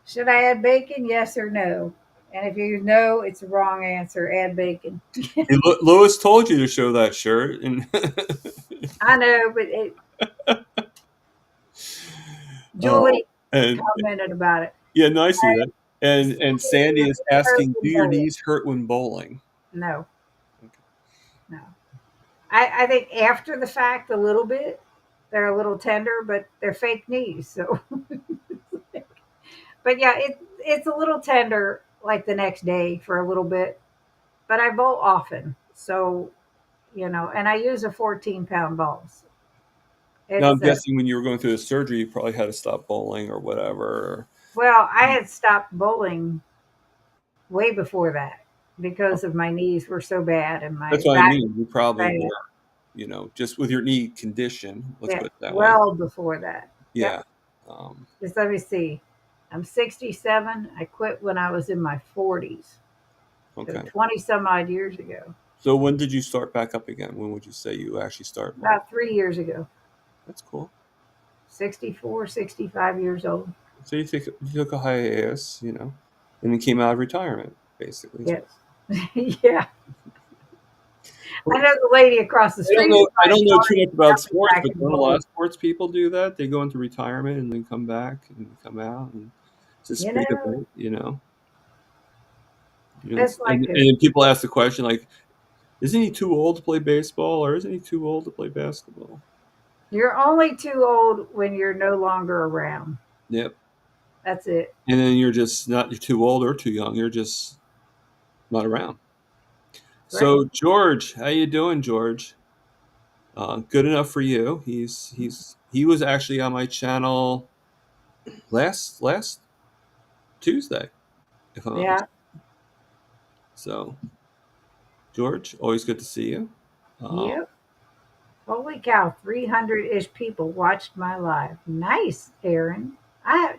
Should I add bacon? Yes or no? And if you know, it's the wrong answer. Add bacon. hey, Lois told you to show that shirt, and I know, but oh, Julie and commented about it. yeah, no, I see that. And Sandy Sandy your is knee hurt asking, "Do from your bowling. knees hurt when bowling?" No, Okay. no. I think after the fact, a little bit. They're a little tender, but they're fake knees. So, but yeah, it's a little tender like the next day for a little bit. But I bowl often, so and I use a 14-pound balls. Now I'm It's guessing when you were going through the surgery, you probably had to stop bowling or whatever. well, I had stopped bowling way before that because of my knees were so bad and That's my what I back mean. You probably bad. were, just with your knee condition. Let's Yeah, put it that way. well before that. Yep. Yeah. Um, Just let me see. I'm 67. I quit when I was in my 40s. So okay. 20 some odd years ago. So when did you start back up again? When would you say you actually start bowling? About 3 years ago. That's cool. 64, 65 years old. So you took a hiatus, and then came out of retirement, basically. Yes. Yeah. I Well, know the lady across the I don't street know. is I don't know too much about jumping sports, back but in the don't a bowl. lot of sports people do that? They go into retirement and then come back and come out and just You speak know, about it. it's like And then people ask the question like, isn't he too old to play baseball or isn't he too old to play basketball? You're only too old when you're no longer around. Yep. That's it. And then you're just not you're too old or too young. You're just not around. That's right. So George, how you doing, George? Good enough for you. He was actually on my channel last Tuesday, if I'm not Yeah. mistaken. So George, always good to see you. Um, Yep. Holy cow, 300-ish people watched my live. Nice, Aaron. I,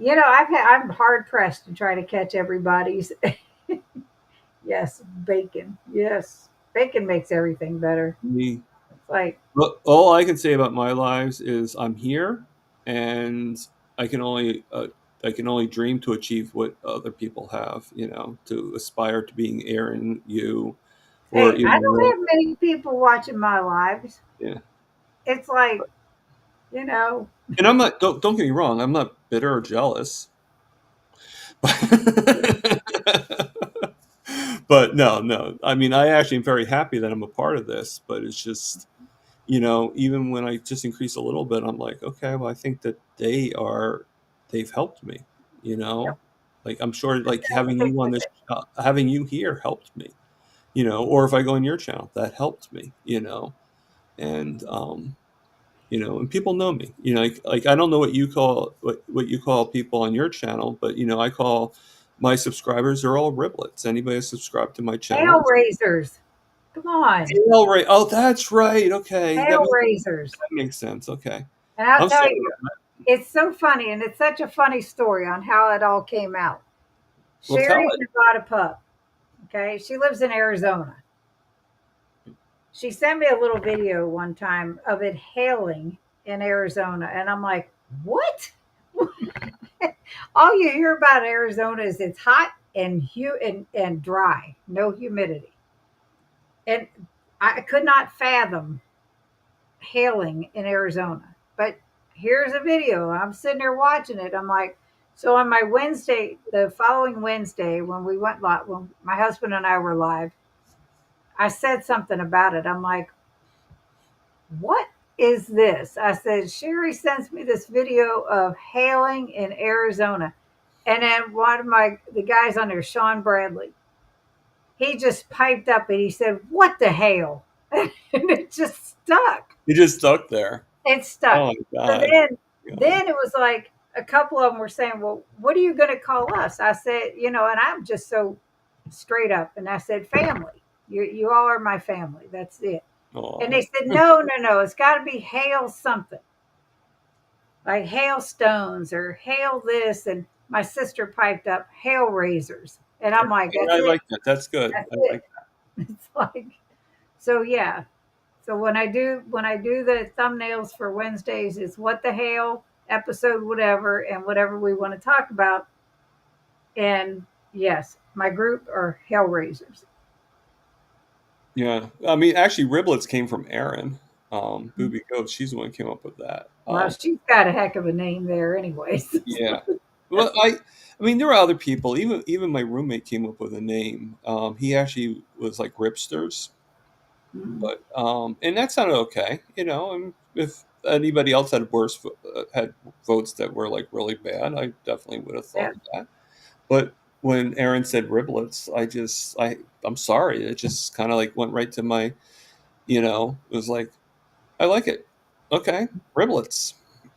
I'm hard pressed to try to catch everybody's. Yes, bacon. Yes, bacon makes everything better. me, It's like, well, all I can say about my lives is I'm here, and I can only uh, I can only dream to achieve what other people have. To aspire to being Aaron, you, or hey, I even don't more. have many people watching my lives. Yeah. It's like, you know, And I'm not. Don't get me wrong. I'm not bitter or jealous. But no, no. I mean, I actually am very happy that I'm a part of this. But it's just, even when I just increase a little bit, I'm like, okay, well, I think that they've helped me. You yep, know, like I'm sure, just like gotta stick with it. having you here helped me. Or if I go on your channel, that helped me. And and people know me. Like I don't know what you call people on your channel, but I call my subscribers are all riblets. Anybody that's subscribed to my Hail channels. raisers. Come on. Oh, right. Oh, that's right. Okay, Hail raisers. that makes sense. Okay, And I'll I'm tell sorry you, about that. it's so funny, and it's such a funny story on how it all came out. Well, tell Sherry's it. Nevada pup. Okay, she lives in Arizona. She sent me a little video one time of it hailing in Arizona, and I'm like, what? All you hear about Arizona is it's hot and dry, no humidity. And I could not fathom hailing in Arizona. But here's a video. I'm sitting there watching it. I'm like, so on my Wednesday, the following Wednesday, when when my husband and I were live, I said something about it. I'm like, what is this? I said, Sherry sends me this video of hailing in Arizona. And then one of the guys on there, Sean Bradley, he just piped up and he said, what the hail? And it just stuck. You just stuck there. It stuck. Oh my So God. God. then it was like a couple of them were saying, well, what are you going to call us? I said, and I'm just so straight up. And I said, family. You all are my family. That's it. And they Oh, said, no, no, no. It's got to be hail something like hailstones or hail this. And my sister piped up hail raisers. And I'm like, okay, that's I it. like that. That's good. That's I it. like It's like, so yeah. So when I do the thumbnails for Wednesdays, it's what the hell episode, whatever, and whatever we want to talk about. And yes, my group are Hellraisers. Yeah, I mean, actually, riblets came from Erin. Booby Goat, she's the one who came up with that. Well, she's got a heck of a name there, anyways. Yeah. Well, I mean, there were other people. Even my roommate came up with a name. He actually was like Ripsters, but and that sounded okay. And if anybody else had votes that were like really bad, I definitely would have Yeah, thought of that. But when Erin said riblets, I'm sorry, it just kind of like went right to my, it was like I like it. Okay, riblets.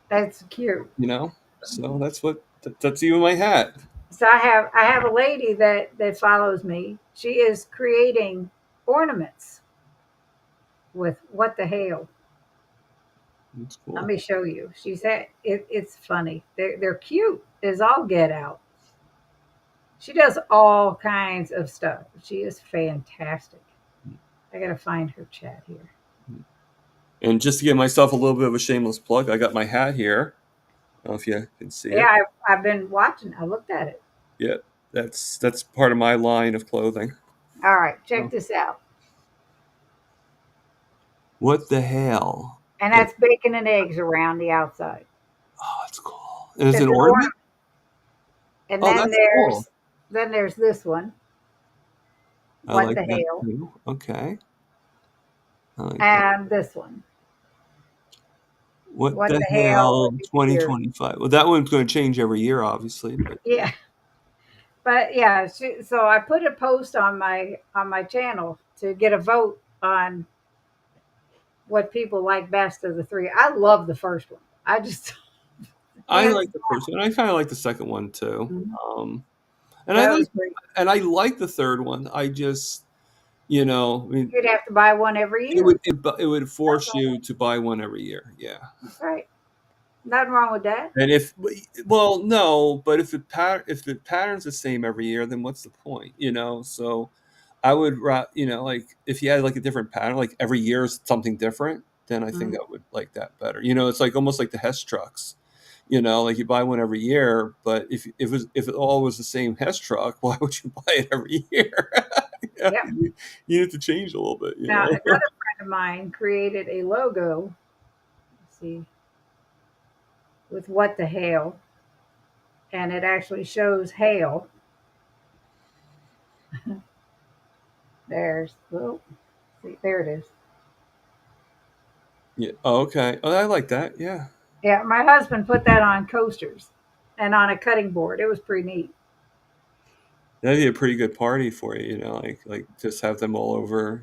that's cute. So that's even my hat. So I have a lady that follows me. She is creating ornaments with what the hell. That's Let cool. me show you. It's funny. They're cute as all get out. She does all kinds of stuff. She is fantastic. I gotta find her chat here. And just to give myself a little bit of a shameless plug, I got my hat here. I don't know if you can see Yeah, it. I've been watching. I looked at it. Yeah, that's part of my line of clothing. All right, check Oh, this out. what the hell? And And, that's bacon and eggs around the outside. oh, that's cool. And it's an It's an ornament. ornament. And Oh, then that's cool. there's this one. I What like the that hell? too. Okay, I like that. And this one. What What the the hell hell? would be weird. 2025. Well, that one's going to change every year, obviously, but Yeah, but yeah. So I put a post on my channel to get a vote on what people like best of the three. I love the first one. I just I hands like the first one. I kind of like the second one too. down. Um, and I That like was great. and I like the third one. I just, I mean, You'd have to buy one every it year. would it would That's force all. you to buy one every year. Yeah. That's right. Nothing wrong with that. And if well, no, but if the pattern's the same every year, then what's the point? So I would like if you had like a different pattern, like every year is something different, then I think Mhm. I would like that better. It's like almost like the Hess trucks. Like you buy one every year, but if it all was the same Hess truck, why would you buy it every year? Yeah, Yep. you need to change a little bit, Now, another friend of mine created a logo. Let's see, with what the hail, and it actually shows hail. There's, oh, see, there it is. Yeah. Oh, okay. Oh, I like that. Yeah. Yeah, my husband put that on coasters and on a cutting board. It was pretty neat. That'd be a pretty good party for you, like just have them all over,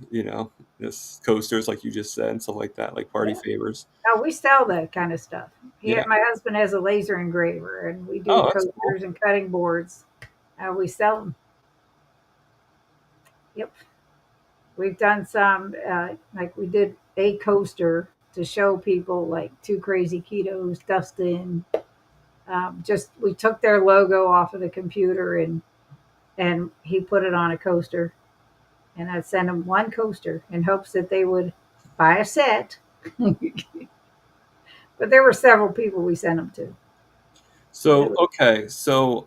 just coasters like you just said and stuff like that, like party Yeah. favors. Oh, we sell that kind of stuff. Yeah. My husband has a laser engraver, and we do Oh, that's cool. coasters and cutting boards. We sell them. Yep. We've done some, like we did a coaster to show people like Two Crazy Ketos, Dustin. Just we took their logo off of the computer and he put it on a coaster, and I'd send them one coaster in hopes that they would buy a set. But there were several people we sent them to. So, It okay. So,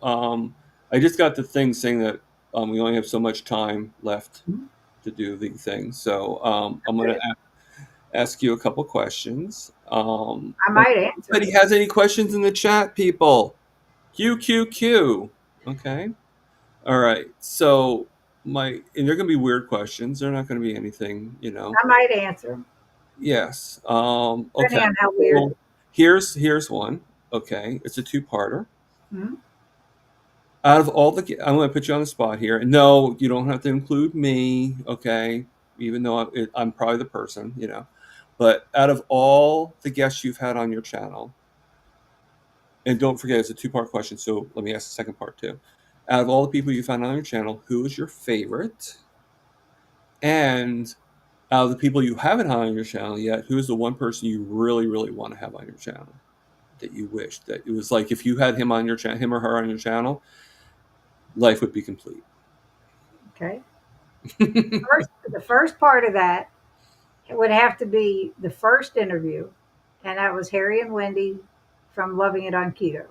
I just got the thing saying that we only have so much time left was, to do the thing. So, I'm going to okay. ask you a couple questions. I might answer Anybody them. has any questions in the chat, people? Q Q Q. Okay. All right. So and they're going to be weird questions. They're not going to be anything. I might answer them, Yes. Okay. depending on how weird. So here's one. Okay. It's a two-parter. Hmm? Out of all I'm going to put you on the spot here. And no, you don't have to include me. Okay. Even though I'm probably the person. But out of all the guests you've had on your channel, and don't forget it's a two-part question. So let me ask the second part too. Out of all the people you found on your channel, who is your favorite? And out of the people you haven't had on your channel yet, who is the one person you really, really want to have on your channel that you wish that it was like if you had him on your channel, him or her on your channel, life would be complete. Okay. The first part of that, it would have to be the first interview, and that was Harry and Wendy from Loving It on Keto.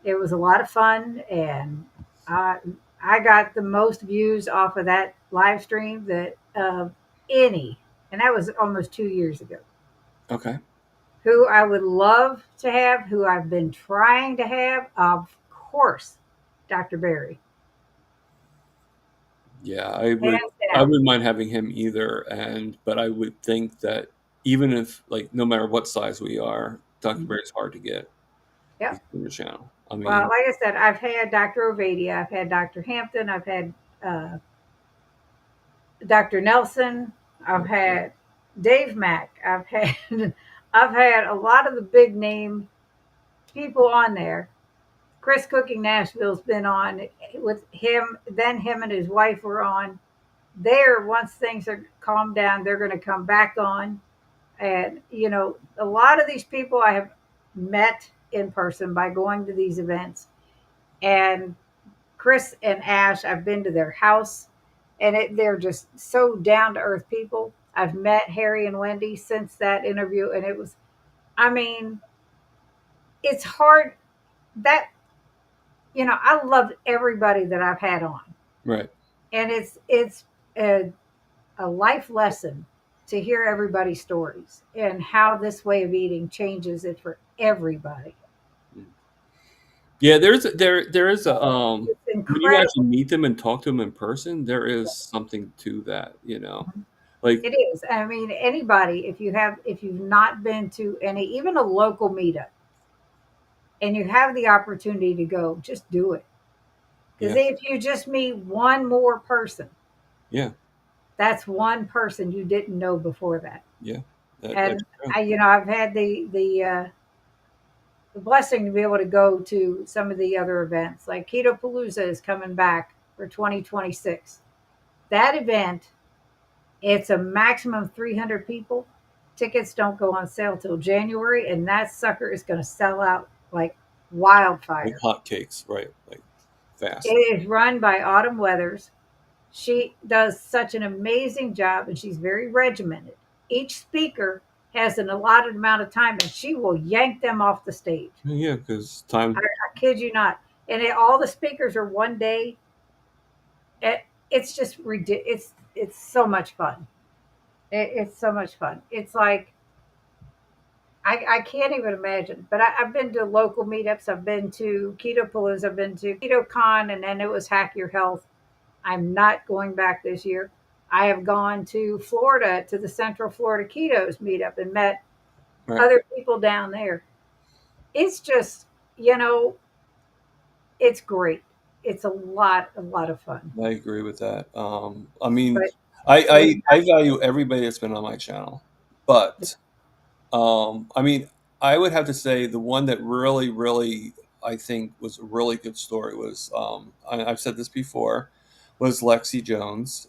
It was a lot of fun, and I, I got the most views off of that live stream that any, and that was almost 2 years ago. Okay. Who I would love to have, who I've been trying to have, of course, Dr. Barry. Yeah, Hands I down. wouldn't mind having him either, but I would think that even if like no matter what size we are, Dr. Mhm. Barry's hard to get Yep. on your channel. I Well, mean, like I said, I've had Dr. Ovadia, I've had Dr. Hampton, I've had Dr. Nelson, I've had Dave Mack, I've had I've had a lot of the big name people on there. Chris Cooking Nashville's been on with him. Then him and his wife were on. There, once things are calmed down, they're going to come back on. And a lot of these people I have met in person by going to these events. And Chris and Ash, I've been to their house, and they're just so down to earth people. I've met Harry and Wendy since that interview, and it was, I mean, it's hard that I love everybody that I've had on, right. and it's a life lesson to hear everybody's stories and how this way of eating changes it for everybody. Yeah, there is a It's when you actually incredible. meet them and talk to them in person, there is something to that. Like, It is. I mean, anybody, if you've not been to any, even a local meetup, and you have the opportunity to go, just do it. Because yeah, if you just meet one more person, yeah, that's one person you didn't know before that. yeah. That's And true. I've had the blessing to be able to go to some of the other events. Like Keto Palooza is coming back for 2026. That event, it's a maximum of 300 people. Tickets don't go on sale till January, and that sucker is going to sell out like Like wildfire. hotcakes, right? Like It fast. is run by Autumn Weathers. She does such an amazing job, and she's very regimented. Each speaker has an allotted amount of time, and she will yank them off the stage. Yeah, because time. I kid you not. And all the speakers are one day. It's just ridiculous. It's so much fun. It's so much fun. It's like I can't even imagine. But I've been to local meetups. I've been to Keto Palooza. I've been to Keto Con, and then it was Hack Your Health. I'm not going back this year. I have gone to Florida to the Central Florida Ketos meetup and met Right. other people down there. It's just, you know, it's great. It's a lot of fun. I agree with that. I mean, But with I value everybody that's been on my channel, but I mean, I would have to say the one that really, really, I think was a really good story was, I've said this before, was Lexi Jones.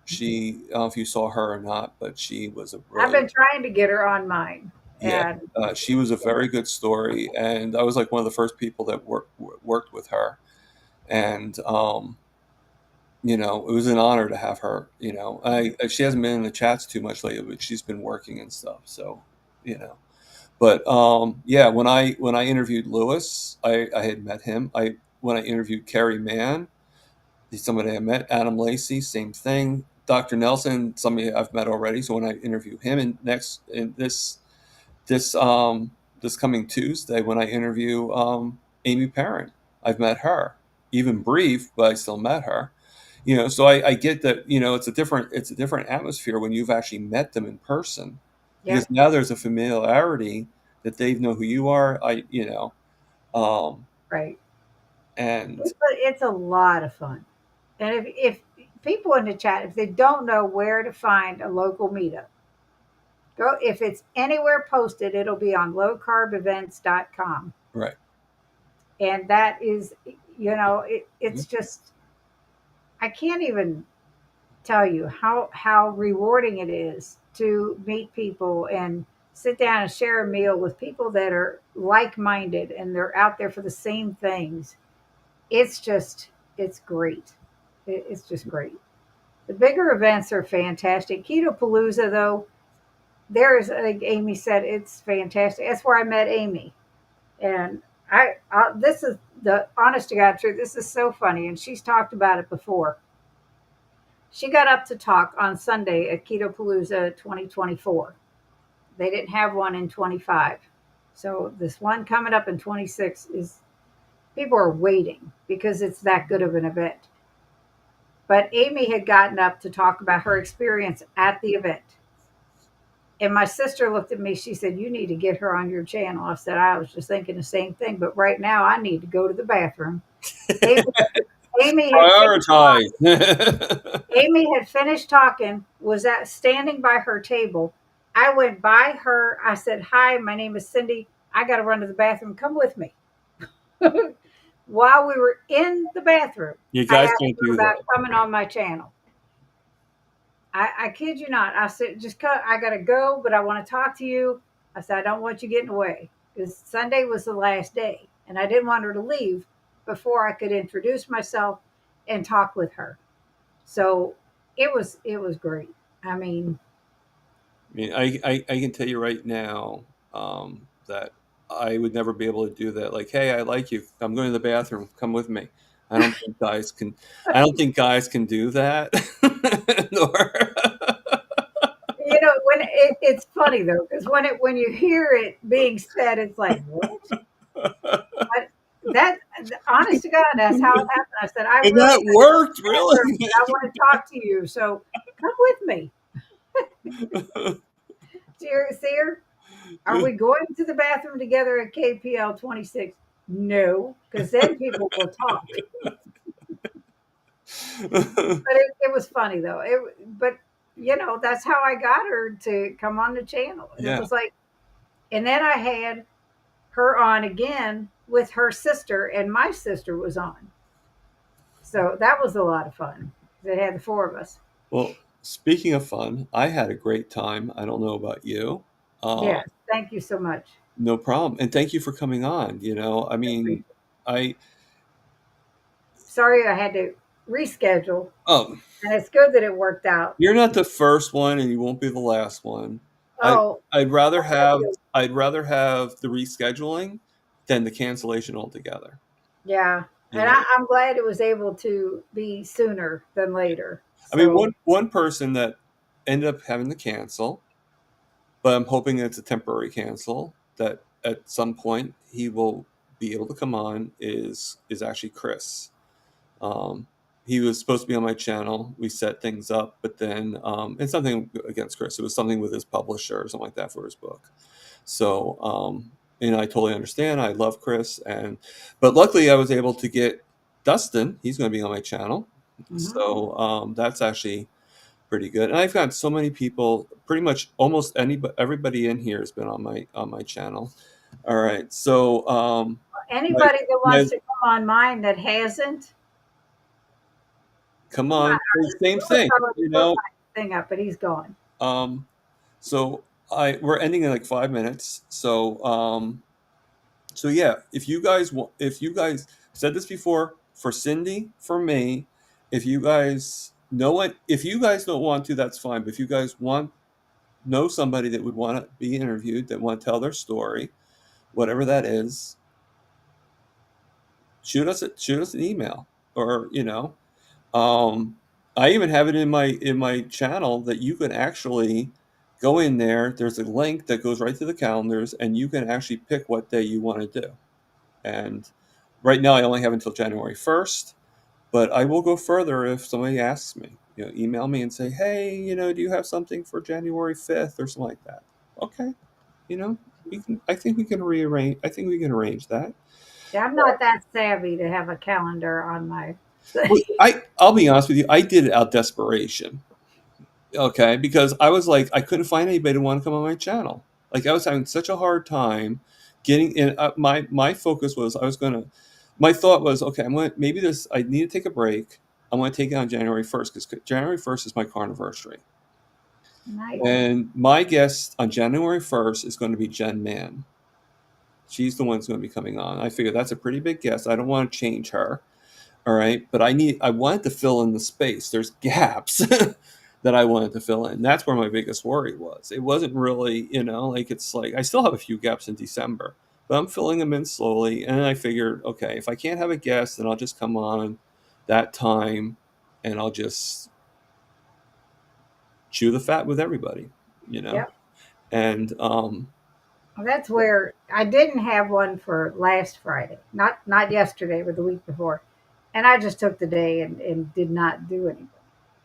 She, I don't know if you saw her or not, but she was a I've really, been trying to get her on mine, yeah, and she was a very good story, and I was like one of the first people that worked with her, and it was an honor to have her. She hasn't been in the chats too much lately, but she's been working and stuff. So, you know, but yeah, when I interviewed Lewis, I had met him. I When I interviewed Kerry Mann, he's somebody I met. Adam Lacey, same thing. Dr. Nelson, somebody I've met already. So when I interview him, and next in this this coming Tuesday, when I interview Amy Parent, I've met her, even brief, but I still met her. So I get that, it's a different atmosphere when you've actually met them in person, because yep, now there's a familiarity that they know who you are. Um, right. and It's a lot of fun. And if people in the chat, if they don't know where to find a local meetup, go if it's anywhere posted, it'll be on lowcarbevents.com. right. And that is, it's just I can't even tell you how rewarding it is to meet people and sit down and share a meal with people that are like-minded and they're out there for the same things. It's just it's great. It's just great. The bigger events are fantastic. Keto Palooza, though, there's like Amy said, it's fantastic. That's where I met Amy, and this is the honest to God truth. This is so funny, and she's talked about it before. She got up to talk on Sunday at Keto Palooza 2024. They didn't have one in 25, so this one coming up in 26 is people are waiting because it's that good of an event. But Amy had gotten up to talk about her experience at the event. And my sister looked at me. She said, "You need to get her on your channel." I said, "I was just thinking the same thing, but right now I need to go to the bathroom." Amy, Amy had finished Prioritize. Amy had finished talking, was at standing by her table. I went by her. I said, "Hi, my name is Cindy. I got to run to the bathroom. Come with me." While we were in the bathroom, You I guys asked can't her do about that. coming on my channel. I kid you not. I said, "Just cut. I got to go, but I want to talk to you." I said, "I don't want you getting away," because Sunday was the last day, and I didn't want her to leave before I could introduce myself and talk with her. So it was great. I mean, I mean, I can tell you right now, that I would never be able to do that. Like, hey, I like you. I'm going to the bathroom. Come with me. I don't think guys can. I don't think guys can do that. it's funny though, because when you hear it being said, it's like what? But that, honest to God, that's how it happened. I said, I And really that got to go to worked, the bathroom, really. but I want to talk to you. So come with me. See her? Are we going to the bathroom together at KPL 26? No, because then people will talk. But it was funny though. But that's how I got her to come on the channel, and it Yeah. was like, and then I had her on again with her sister, and my sister was on. So that was a lot of fun. They had the four of us. Well, speaking of fun, I had a great time. I don't know about you. Uh, Yes, thank you so much. no problem. And thank you for coming on. I mean, I, Sorry I had to reschedule, oh, and it's good that it worked out. you're not the first one and you won't be the last one. I, Oh, I'd rather have, okay. I'd rather have the rescheduling than the cancellation altogether. Yeah, You and know, I'm glad it was able to be sooner than later. I mean, So, one person that ended up having to cancel, but I'm hoping it's a temporary cancel. That at some point he will be able to come on. Is actually Chris. Um, he was supposed to be on my channel. We set things up, but then it's nothing against Chris. It was something with his publisher or something like that for his book. So, and I totally understand. I love Chris, but luckily I was able to get Dustin. He's going to be on my channel, mhm. so that's actually pretty good. And I've got so many people. Pretty much almost everybody in here has been on my channel. All right, so my, Anybody that my wants to come on mine that hasn't, come come on, on. same Louis thing. already put my thing up, but he's gone. Um, so we're ending in like 5 minutes. So yeah, if you guys said this before for Cindy, for me, if you guys know it, if you guys don't want to, that's fine. But if you guys know somebody that would want to be interviewed, that want to tell their story, whatever that is, shoot us an email, or um, I even have it in my channel that you can actually go in there. There's a link that goes right to the calendars, and you can actually pick what day you want to do. And right now, I only have until January 1st, but I will go further if somebody asks me. Email me and say, hey, do you have something for January 5th or something like that? Okay, you know, we can. I think we can rearrange. I think we can arrange that. Yeah, I'm not that savvy to have a calendar on my. Well, I'll be honest with you. I did it out of desperation. Okay, because I was like, I couldn't find anybody to want to come on my channel. Like I was having such a hard time getting in. My focus was I was gonna. My thought was, okay, I'm gonna maybe this. I need to take a break. I'm gonna take it on January 1st because January 1st is my carniversary, Nice. and my guest on January 1st is going to be Jen Mann. She's the one who's going to be coming on. I figure that's a pretty big guest. I don't want to change her. All right, but I wanted to fill in the space. There's gaps that I wanted to fill in. That's where my biggest worry was. It wasn't really, like it's like I still have a few gaps in December, but I'm filling them in slowly. And then I figured, okay, if I can't have a guest, then I'll just come on that time, and I'll just chew the fat with everybody, you know. Yep. And Well, that's where I didn't have one for last Friday, not yesterday, but the week before, and I just took the day and did not do anything.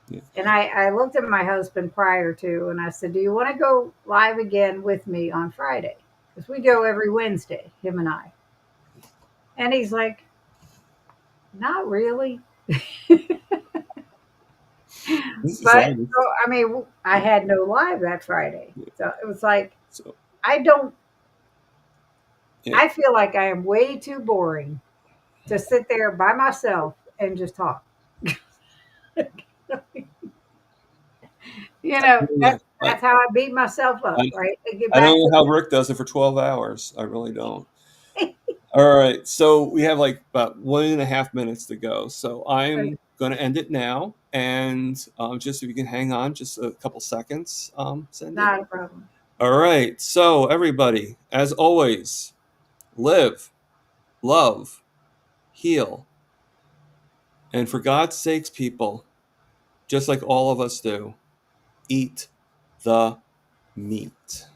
yeah. And I looked at my husband prior to, and I said, "Do you want to go live again with me on Friday? Because we go every Wednesday, him and I." And he's like, "Not really." This is But all. so I mean, I had no live that Friday, so it was like So I don't. yeah. I feel like I am way too boring to sit there by myself and just talk. Yeah. That's how I beat myself up, I, right? To get I don't back know to how Rick does it for 12 hours. I really don't. All right. So we have like about 1.5 minutes to go. So okay, I'm going to end it now. And just if you can hang on just a couple seconds, Cindy. not a problem. All right. So, everybody, as always, live, love, heal. And for God's sakes, people, just like all of us do, eat the meat.